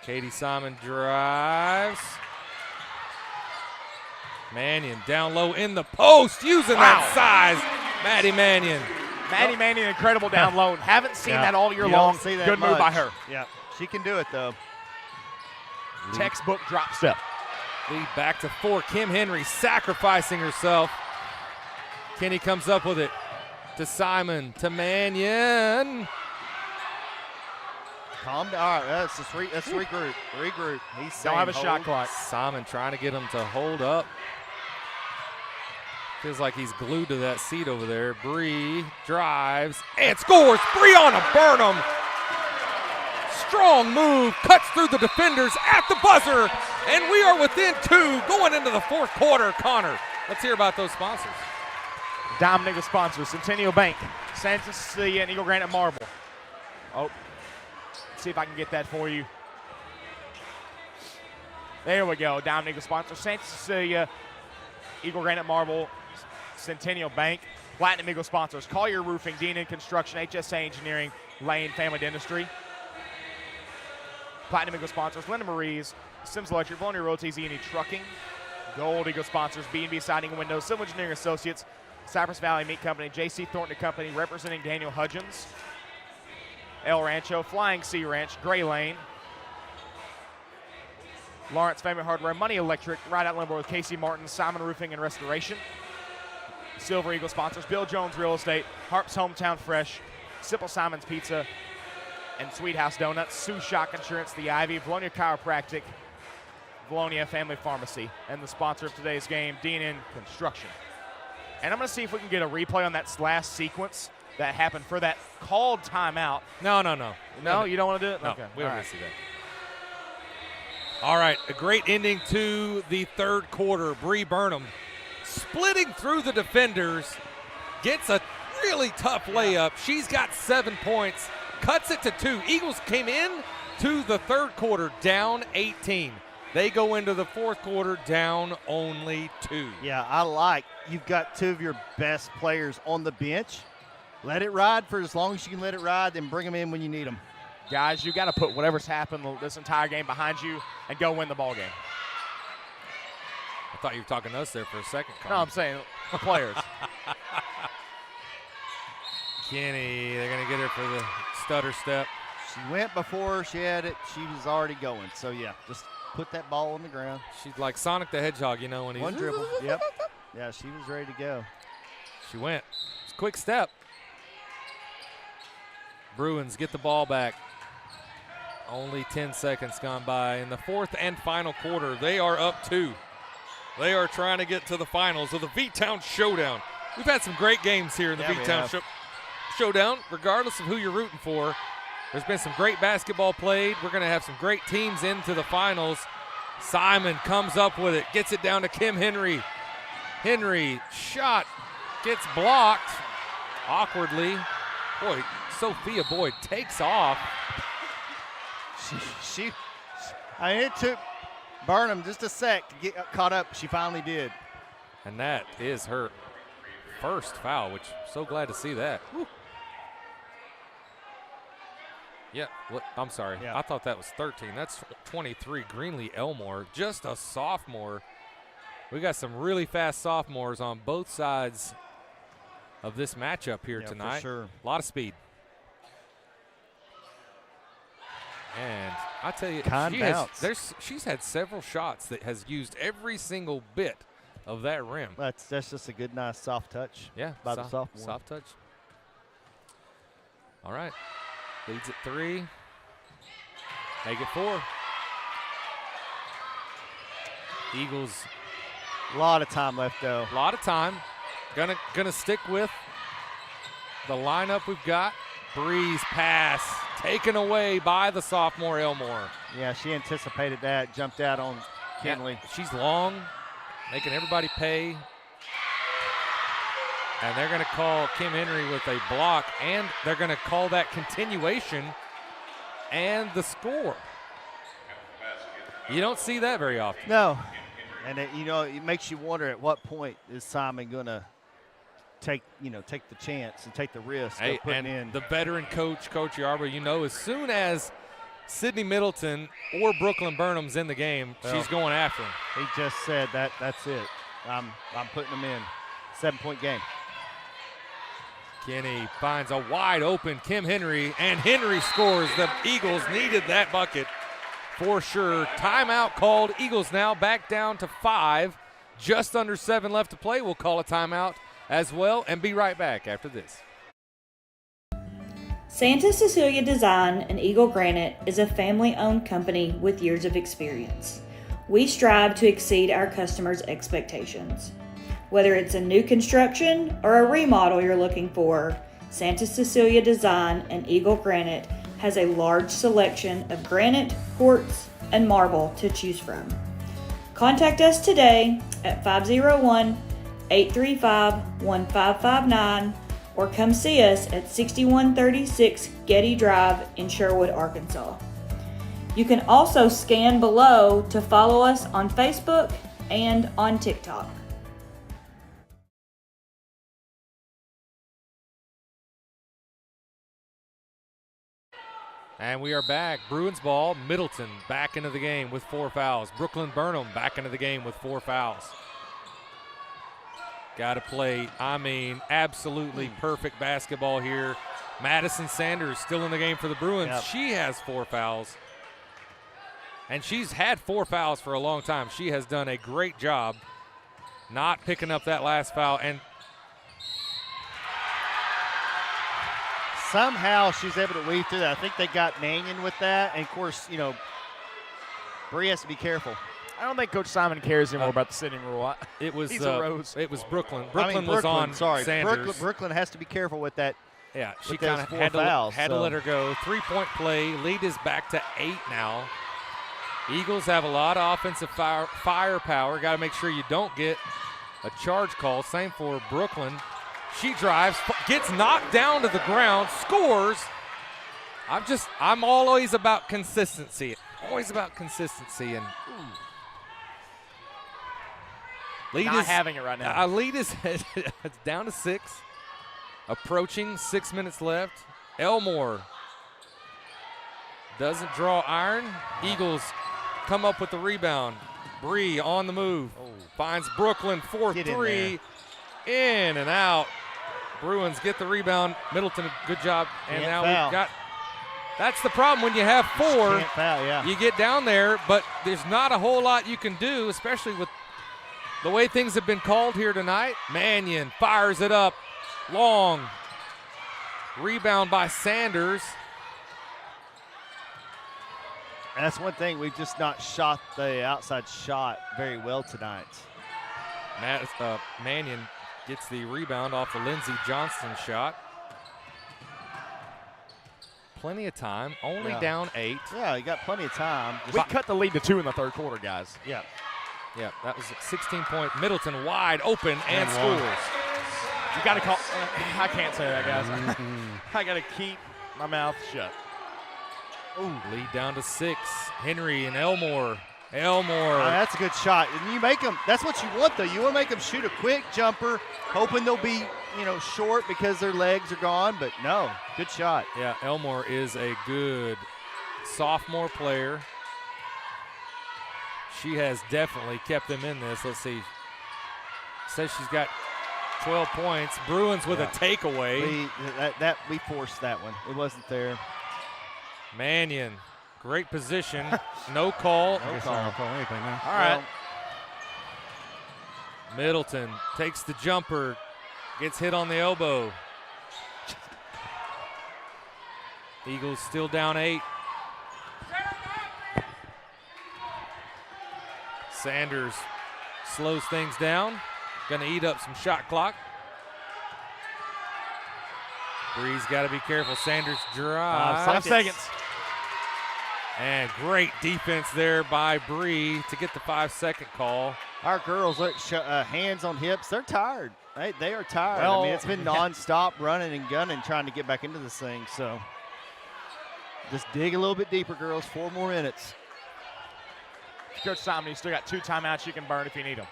Katie Simon drives. Mannion down low in the post, using that size. Maddie Mannion. Maddie Mannion, incredible down low. Haven't seen that all year You long. don't see that Good move by much. her. Yeah, she can do it, though. Textbook drop step. Lead back to 4. Kim Henry sacrificing herself. Kenny comes up with it to Simon, to Mannion. Calm down. All right, let's regroup. Regroup. He's saying Don't have a shot hold. clock. Simon trying to get him to hold up. Feels like he's glued to that seat over there. Bree drives and scores. Brianna Burnham. Strong move, cuts through the defenders at the buzzer, and we are within 2 going into the 4th quarter. Connor, let's hear about those sponsors. Diamond Eagle sponsors, Centennial Bank, Santa Cecilia, and Eagle Granite Marble. Oh, let's see if I can get that for you. There we go. Diamond Eagle sponsors, Santa Cecilia, Eagle Granite Marble, Centennial Bank. Platinum Eagle sponsors, Collier Roofing, D&N Construction, HSA Engineering, Lane Family Dentistry. Platinum Eagle sponsors, Linda Marie's, Sims Electric, Vilonia Royalties, E&E Trucking. Gold Eagle sponsors, B&B Siding and Windows, Civil Engineering Associates, Cypress Valley Meat Company, J.C. Thornton Company, representing Daniel Hudgens. El Rancho, Flying Sea Ranch, Gray Lane. Lawrence Family Hardware, Money Electric, Ride Out Limbo with Casey Martin, Simon Roofing and Restoration. Silver Eagle sponsors, Bill Jones Real Estate, Harp's Hometown Fresh, Simple Simon's Pizza, and Sweet House Donuts, Sue Shock Insurance, The Ivy, Vilonia Chiropractic, Vilonia Family Pharmacy, and the sponsor of today's game, D&N Construction. And I'm going to see if we can get a replay on that last sequence that happened for that called timeout. No. No, you don't want to do it? No, Okay. we don't All need right. to see that. All right, a great ending to the 3rd quarter. Bree Burnham splitting through the defenders, gets a really tough layup. She's got 7 points, cuts it to 2. Eagles came in to the 3rd quarter down 18. They go into the 4th quarter down only 2. Yeah, you've got 2 of your best players on the bench. Let it ride for as long as you can let it ride, then bring them in when you need them. Guys, you got to put whatever's happened this entire game behind you and go win the ball game. I thought you were talking to us there for a second, Connor. No, I'm saying the players. Kenny, they're going to get her for the stutter step. She went before she had it. She was already going. So, yeah, just put that ball on the ground. She's like Sonic the Hedgehog, you know, when he's... One dribble. Yep. Yeah, she was ready to go. She went. It's a quick step. Bruins get the ball back. Only 10 seconds gone by. In the 4th and final quarter, they are up 2. They are trying to get to the finals of the V-Town Showdown. We've had some great games here in the V-Town Showdown, regardless of who you're rooting for. There's been some great basketball played. We're going to have some great teams into the finals. Simon comes up with it, gets it down to Kim Henry. Henry, shot, gets blocked awkwardly. Boy, Sophia Boyd takes off. It took Burnham just a sec to get caught up. She finally did. And that is her first foul, which I'm so glad to see that. Woo. Yeah, I'm sorry. Yeah. I thought that was 13. That's 23. Greenlee Elmore, just a sophomore. We got some really fast sophomores on both sides of this matchup here tonight. For sure. A lot of speed. And I tell you, she's had several shots that has used every single bit of that rim. That's just a good, nice soft touch. Yeah, by the sophomore. Soft touch. All right. Leads at 3. Make it 4. Eagles. A lot of time left, though. A lot of time. Gonna stick with the lineup we've got. Breeze pass taken away by the sophomore Elmore. Yeah, she anticipated that. Jumped out on Kinley. Yeah, she's long, making everybody pay. And they're going to call Kim Henry with a block, and they're going to call that continuation and the score. You don't see that very often. No. And it makes you wonder at what point is Simon going to take the chance and take the risk of putting in. The veteran coach, Coach Yarber, as soon as Sydney Middleton or Brooklyn Burnham's in the game, she's going after him. He just said that's it. I'm putting them in. 7-point game. Kenny finds a wide open Kim Henry, and Henry scores. The Eagles needed that bucket for sure. Timeout called. Eagles now back down to 5. Just under 7 left to play. We'll call a timeout as well and be right back after this. Santa Cecilia Design and Eagle Granite is a family-owned company with years of experience. We strive to exceed our customers' expectations. Whether it's a new construction or a remodel you're looking for, Santa Cecilia Design and Eagle Granite has a large selection of granite, quartz, and marble to choose from. Contact us today at 501-835-1559 or come see us at 6136 Getty Drive in Sherwood, Arkansas. You can also scan below to follow us on Facebook and on TikTok. And we are back. Bruins ball. Middleton back into the game with 4 fouls. Brooklyn Burnham back into the game with 4 fouls. Got to play, absolutely perfect basketball here. Madison Sanders still in the game for the Bruins. Yep. She has 4 fouls. And she's had 4 fouls for a long time. She has done a great job not picking up that last foul. And somehow she's able to weave through that. I think they got Mannion with that. And, of course, Bree has to be careful. I don't think Coach Simon cares anymore about the sitting rule. It was He's a rose. It was Brooklyn. Brooklyn was on sorry. Sanders. Brooklyn has to be careful with that. Yeah, she with kind those of 4 had fouls, to let her go. 3-point play. Lead is back to 8 now. Eagles have a lot of offensive firepower. Got to make sure you don't get a charge call. Same for Brooklyn. She drives, gets knocked down to the ground, scores. I'm always about consistency. Always about consistency. And lead Not is having it right now. Lead is it's down to 6. Approaching 6 minutes left. Elmore doesn't draw iron. Eagles come up with the rebound. Bree on the move. Finds Brooklyn 4-3. In and out. Bruins get the rebound. Middleton, good job. And now we've got – that's the problem when you have 4. Can't foul, yeah. You get down there, but there's not a whole lot you can do, especially with the way things have been called here tonight. Mannion fires it up. Long. Rebound by Sanders. And that's one thing. We've just not shot the outside shot very well tonight. Mannion gets the rebound off the Lindsey Johnston shot. Plenty of time. Only down 8. Yeah, you got plenty of time. We cut the lead to 2 in the third quarter, guys. Yeah. Yeah, that was a 16-point. Middleton wide open and scores. You got to call. I can't say that, guys. I got to keep my mouth shut. Lead down to 6. Henry and Elmore. That's a good shot. And you make them, that's what you want, though. You want to make them shoot a quick jumper, hoping they'll be, short because their legs are gone. But no, good shot. Yeah, Elmore is a good sophomore player. She has definitely kept them in this. Let's see. Says she's got 12 points. Bruins with a takeaway. We forced that one. It wasn't there. Mannion, great position. No call. No call. Anything now. All right. Middleton takes the jumper, gets hit on the elbow. Eagles still down 8. Sanders slows things down. Going to eat up some shot clock. Bree's got to be careful. Sanders drives. 5 seconds. And great defense there by Bree to get the 5-second call. Our girls, look, hands on hips. They're tired. They are tired. Well, it's been nonstop running and gunning, trying to get back into this thing. So just dig a little bit deeper, girls. 4 more minutes. Coach Simon, you still got 2 timeouts you can burn if you need them.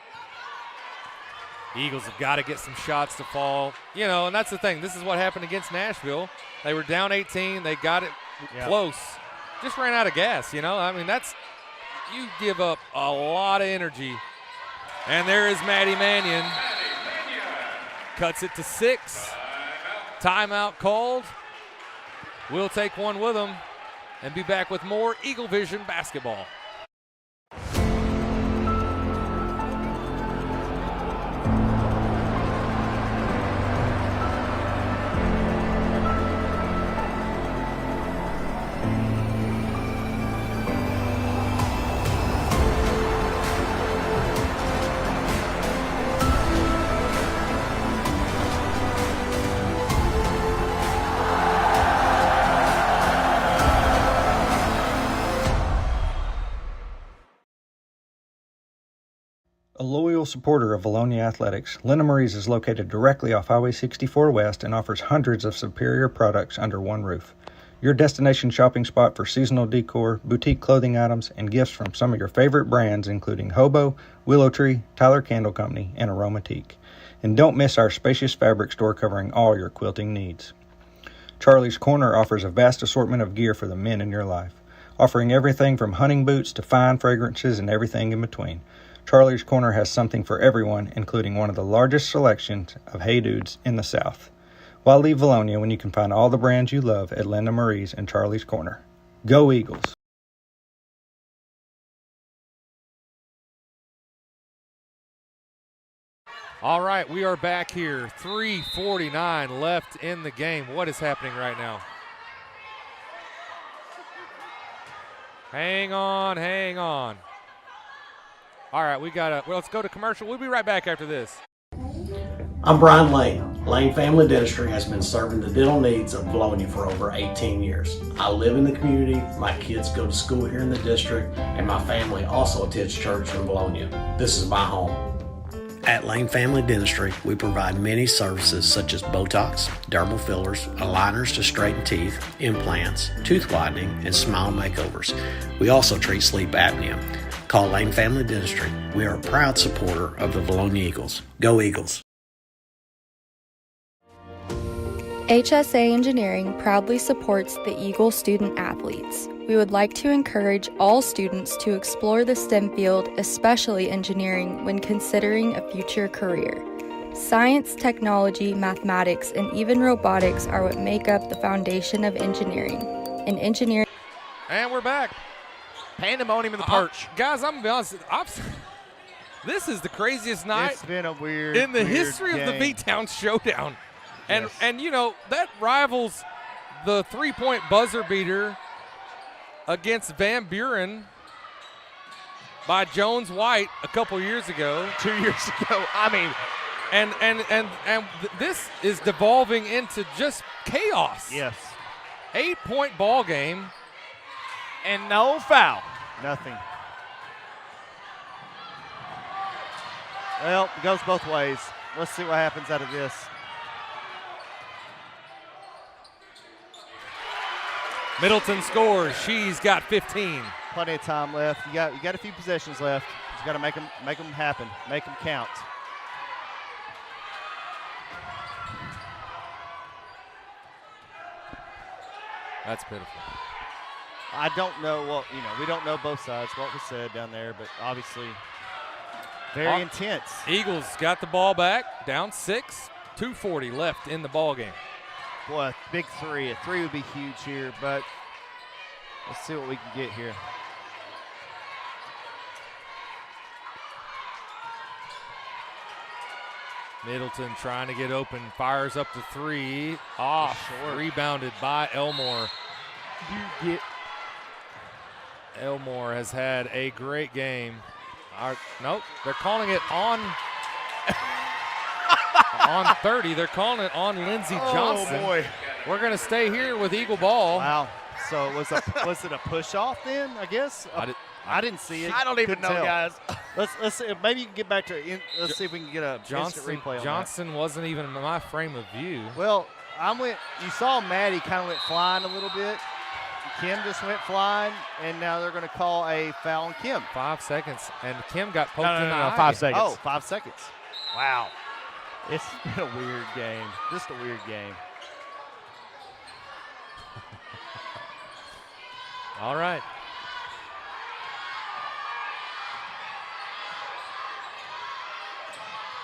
Eagles have got to get some shots to fall. And that's the thing. This is what happened against Nashville. They were down 18. They got it close. just ran out of gas, you know. I mean, you give up a lot of energy. And there is Maddie Mannion. Cuts it to 6. Timeout called. We'll take one with them and be back with more Eagle Vision basketball. A loyal supporter of Vilonia Athletics, Lena Marie's is located directly off Highway 64 West and offers hundreds of superior products under one roof. Your destination shopping spot for seasonal decor, boutique clothing items, and gifts from some of your favorite brands including Hobo, Willow Tree, Tyler Candle Company, and Aromatique. And don't miss our spacious fabric store covering all your quilting needs. Charlie's Corner offers a vast assortment of gear for the men in your life, offering everything from hunting boots to fine fragrances and everything in between. Charlie's Corner has something for everyone, including one of the largest selections of Hey Dudes in the South. Why leave Vilonia when you can find all the brands you love at Linda Marie's and Charlie's Corner? Go Eagles! All right, we are back here. 3:49 left in the game. What is happening right now? Hang on, hang on. All right, let's go to commercial. We'll be right back after this. I'm Brian Lane. Lane Family Dentistry has been serving the dental needs of Vilonia for over 18 years. I live in the community, my kids go to school here in the district, and my family also attends church in Vilonia. This is my home. At Lane Family Dentistry, we provide many services such as Botox, dermal fillers, aligners to straighten teeth, implants, tooth whitening, and smile makeovers. We also treat sleep apnea. Call Lane Family Dentistry. We are a proud supporter of the Vilonia Eagles. Go Eagles! HSA Engineering proudly supports the Eagle student athletes. We would like to encourage all students to explore the STEM field, especially engineering, when considering a future career. Science, technology, mathematics, and even robotics are what make up the foundation of engineering. In engineering. And we're back. Pandemonium in the perch. Guys, I'm going to be honest. This is the craziest night It's been a weird in the weird history of the game. V-Town Showdown. And, Yes. and you know, that rivals the three-point buzzer beater against Van Buren by Jones White a couple years ago. 2 years ago. I mean, and this is devolving into just chaos. Yes. 8-point ball game. and no foul. Nothing. Well, it goes both ways. Let's see what happens out of this. Middleton scores. She's got 15. Plenty of time left. You got a few possessions left. Just got to make them happen. Make them count. That's pitiful. I don't know what, we don't know both sides, what was said down there, but obviously very intense. Eagles got the ball back, down 6, 2:40 left in the ball game. Boy, a big three. A three would be huge here, but let's see what we can get here. Middleton trying to get open, fires up the three, off, rebounded by Elmore. Elmore has had a great game. Nope, they're calling it on on 30. They're calling it on Lindsey Johnson. Oh, boy. We're going to stay here with Eagle ball. Wow. So was it a push off then, I guess? I didn't see it. I don't even Couldn't know, tell. guys. Let's see, maybe you can get back to let's see if we can get a instant replay on Johnson wasn't even in my frame of view. that. Well, you saw Maddie kind of went flying a little bit. Kim just went flying, and now they're going to call a foul on Kim. 5 seconds, and Kim got poked in the No, eye. 5 seconds. Oh, 5 seconds. Wow. It's been a weird game. Just a weird game. All right.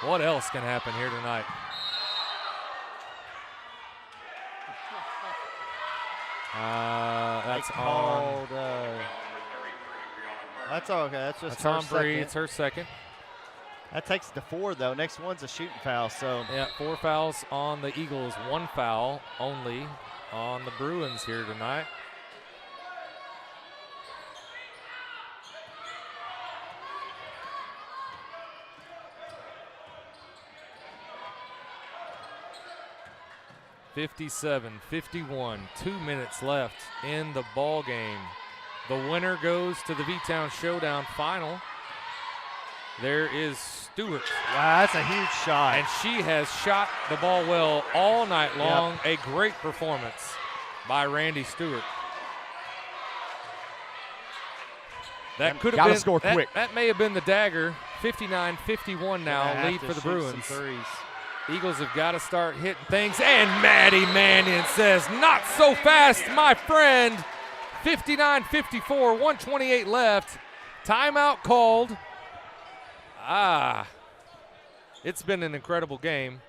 What else can happen here tonight? That's on. That's okay. That's just That's her on Bree. second. It's her second. That takes it to 4, though. Next one's a shooting foul. So Yeah, 4 fouls on the Eagles, 1 foul only on the Bruins here tonight. (57-51), 2 minutes left in the ball game. The winner goes to the V-Town Showdown final. There is Stewart. wow, that's a huge shot. And she has shot the ball well all night long. A great performance by Randy Stewart. That could have Gotta been score quick. That may have been the dagger. 59-51 now, Gonna have lead to for the shoot some Bruins. threes. Eagles have got to start hitting things. And Maddie Mannion says, "Not so fast, my friend." 59-54, 128 left. Timeout called. It's been an incredible game.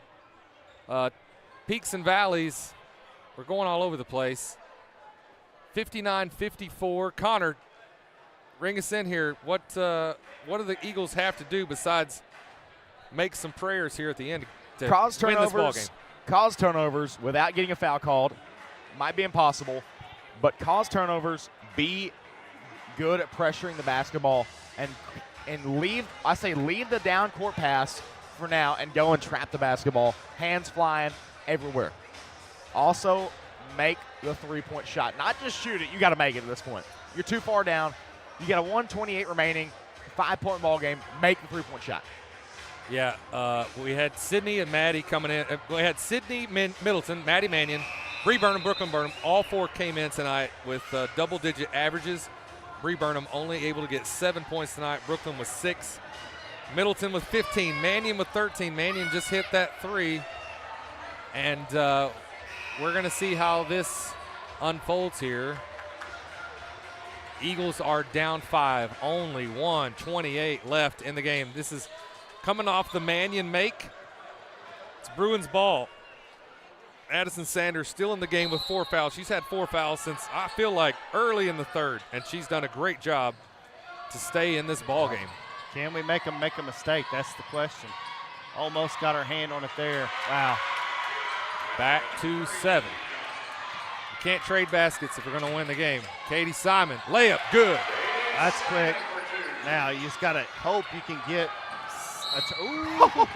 Peaks and valleys, we're going all over the place. 59-54. Connor, ring us in here. What do the Eagles have to do besides make some prayers here at the end to Cause win this ball game? turnovers. Cause turnovers without getting a foul called. Might be impossible, but cause turnovers. Be good at pressuring the basketball and leave the down court pass for now and go and trap the basketball. Hands flying everywhere. Also, make the three-point shot. Not just shoot it. You got to make it at this point. You're too far down. You got a 1:28 remaining, 5-point ball game. Make the three-point shot. Yeah, we had Sydney and Maddie coming in. We had Sydney Middleton, Maddie Mannion, Bree Burnham, Brooklyn Burnham. All 4 came in tonight with double-digit averages. Bree Burnham only able to get 7 points tonight. Brooklyn with 6. Middleton with 15. Mannion with 13. Mannion just hit that 3. And we're going to see how this unfolds here. Eagles are down 5. Only 1:28 left in the game. This is coming off the Mannion make. It's Bruins ball. Addison Sanders still in the game with 4 fouls. She's had 4 fouls since, I feel like, early in the third, and she's done a great job to stay in this ball game. Can we make them make a mistake? That's the question. Almost got her hand on it there. Wow. Back to 7. You can't trade baskets if we're going to win the game. Katie Simon, layup, good. That's quick. Now you just got to hope you can get ooh.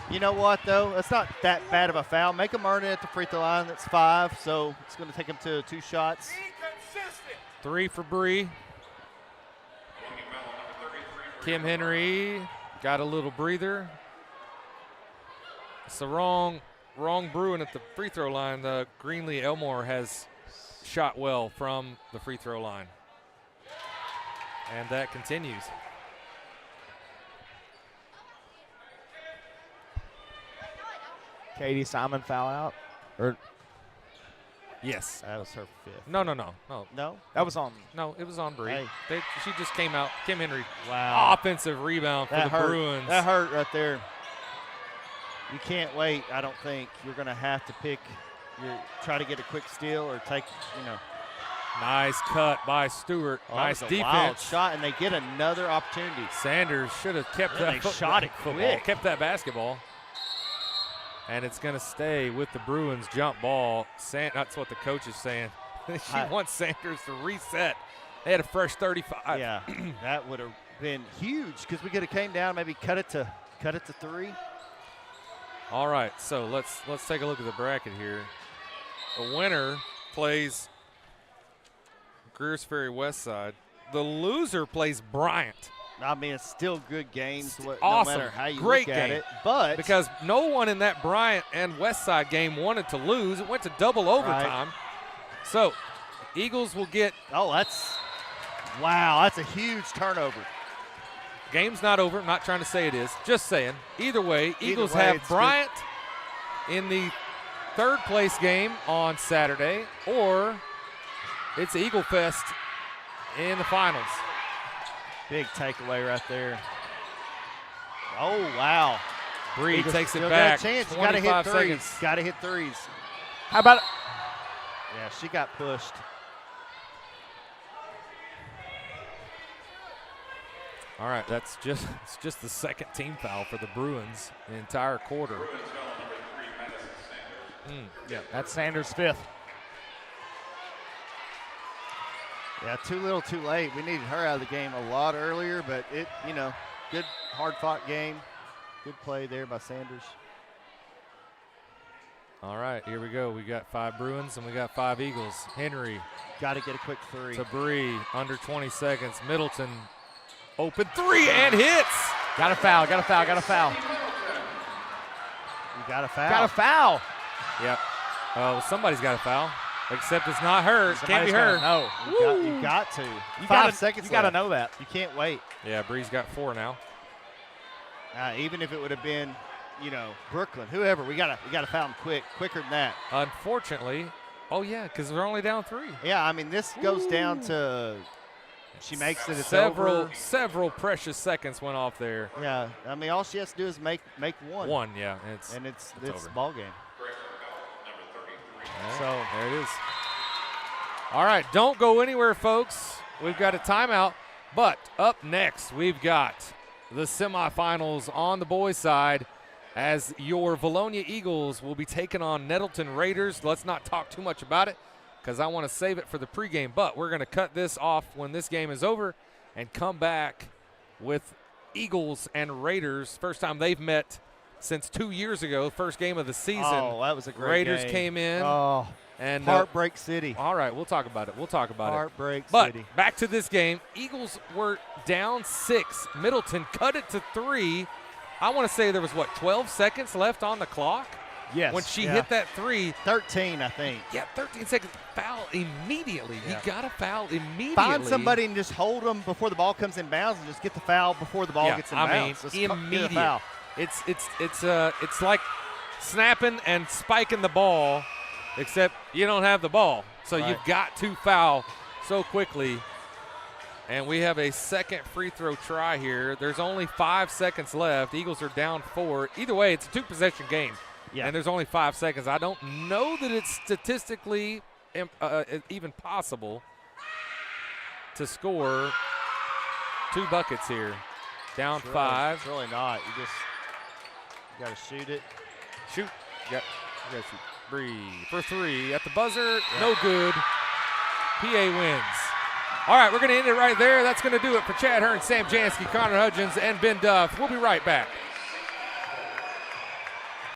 You know what, though? It's not that bad of a foul. Make them earn it at the free throw line. That's 5, so it's going to take them to 2 shots. 3 for Bree. Kim Henry got a little breather. It's the wrong Bruin at the free throw line. Greenlee Elmore has shot well from the free throw line. And that continues. Katie Simon foul out? Or Yes. That was her 5th. No. No? that was on. No, it was on Bree. Hey. She just came out. Kim Henry. Wow. Offensive rebound for That the hurt. Bruins. That hurt right there. You can't wait, I don't think. You're going to have to try to get a quick steal or take, Nice cut by Stewart. Oh, nice that was a wild defense. shot, and they get another opportunity. Sanders should have kept Yeah, that they shot it football, quick. kept that basketball. And it's going to stay with the Bruins jump ball. That's what the coach is saying. She wants Sanders to reset. They had a fresh 35. Yeah, that would have been huge because we could have came down, maybe cut it to 3. All right, so let's take a look at the bracket here. The winner plays Greers Ferry West Side. The loser plays Bryant. I mean, it's still good games, no Awesome. matter how you Great look at game. it. But Because no one in that Bryant and West Side game wanted to lose. It went to double overtime. So Eagles will get. Oh, that's a huge turnover. Game's not over. I'm not trying to say it is. Just saying. Either way, Eagles way, have it's Bryant in the third place game on Saturday, or It's Eagle Fest in the finals. Big takeaway right there. Oh, wow. Bree Eagles takes it still back. got a chance. Got to hit 25 threes. seconds. Got to hit threes. How about Yeah, she got pushed. All right, it's just the second team foul for the Bruins the entire quarter. Yeah, that's Sanders' fifth. Yeah, too little, too late. We needed her out of the game a lot earlier, but good hard-fought game. Good play there by Sanders. All right, here we go. We got 5 Bruins and we got 5 Eagles. Henry. Got to get a quick three. To Bree, under 20 seconds. Middleton, open 3 and hits. Got a foul, got a foul, got a foul. You got a foul. Got a foul. Yep. Oh, somebody's got a foul. Except it's not her. It can't be her. No. You got to. You 5 seconds You got to left. know that. You can't wait. Yeah, Bree's got 4 now. Even if it would have been, Brooklyn, whoever, we gotta foul them quicker than that. Unfortunately, oh yeah, because we're only down 3. Yeah, I mean this goes down to she makes it. It's over. Several precious seconds went off there. Yeah, I mean all she has to do is make one. One, yeah, It's over. ball game. So there it is. All right, don't go anywhere, folks. We've got a timeout, but up next we've got the semifinals on the boys' side as your Vilonia Eagles will be taking on Nettleton Raiders. Let's not talk too much about it because I want to save it for the pregame, but we're going to cut this off when this game is over and come back with Eagles and Raiders. First time they've met since 2 years ago, first game of the season. Oh, that was a great Raiders game. came in. Oh, and Heartbreak City. All right, we'll talk about it. Heartbreak But City. back to this game. Eagles were down 6. Middleton cut it to 3. I want to say there was, 12 seconds left on the clock? Yes. When she hit that 3. 13, I think. Yeah, 13 seconds. Foul immediately. Yeah. You got to foul immediately. Find somebody and just hold them before the ball comes in bounds and just get the foul before the ball gets in bounds. Just get a immediate. foul. It's like snapping and spiking the ball, except you don't have the ball. So Right. you've got to foul so quickly. And we have a second free throw try here. There's only 5 seconds left. Eagles are down 4. Either way, it's a 2-possession game. Yeah. And there's only 5 seconds. I don't know that it's statistically even possible to score 2 buckets here. Down 5. It's really not. You got to shoot it. Shoot. You got to shoot. Bree for 3 at the buzzer. No good. PA wins. All right, we're going to end it right there. That's going to do it for Chad Hearn, Sam Jansky, Connor Hudgens, and Ben Duff. We'll be right back.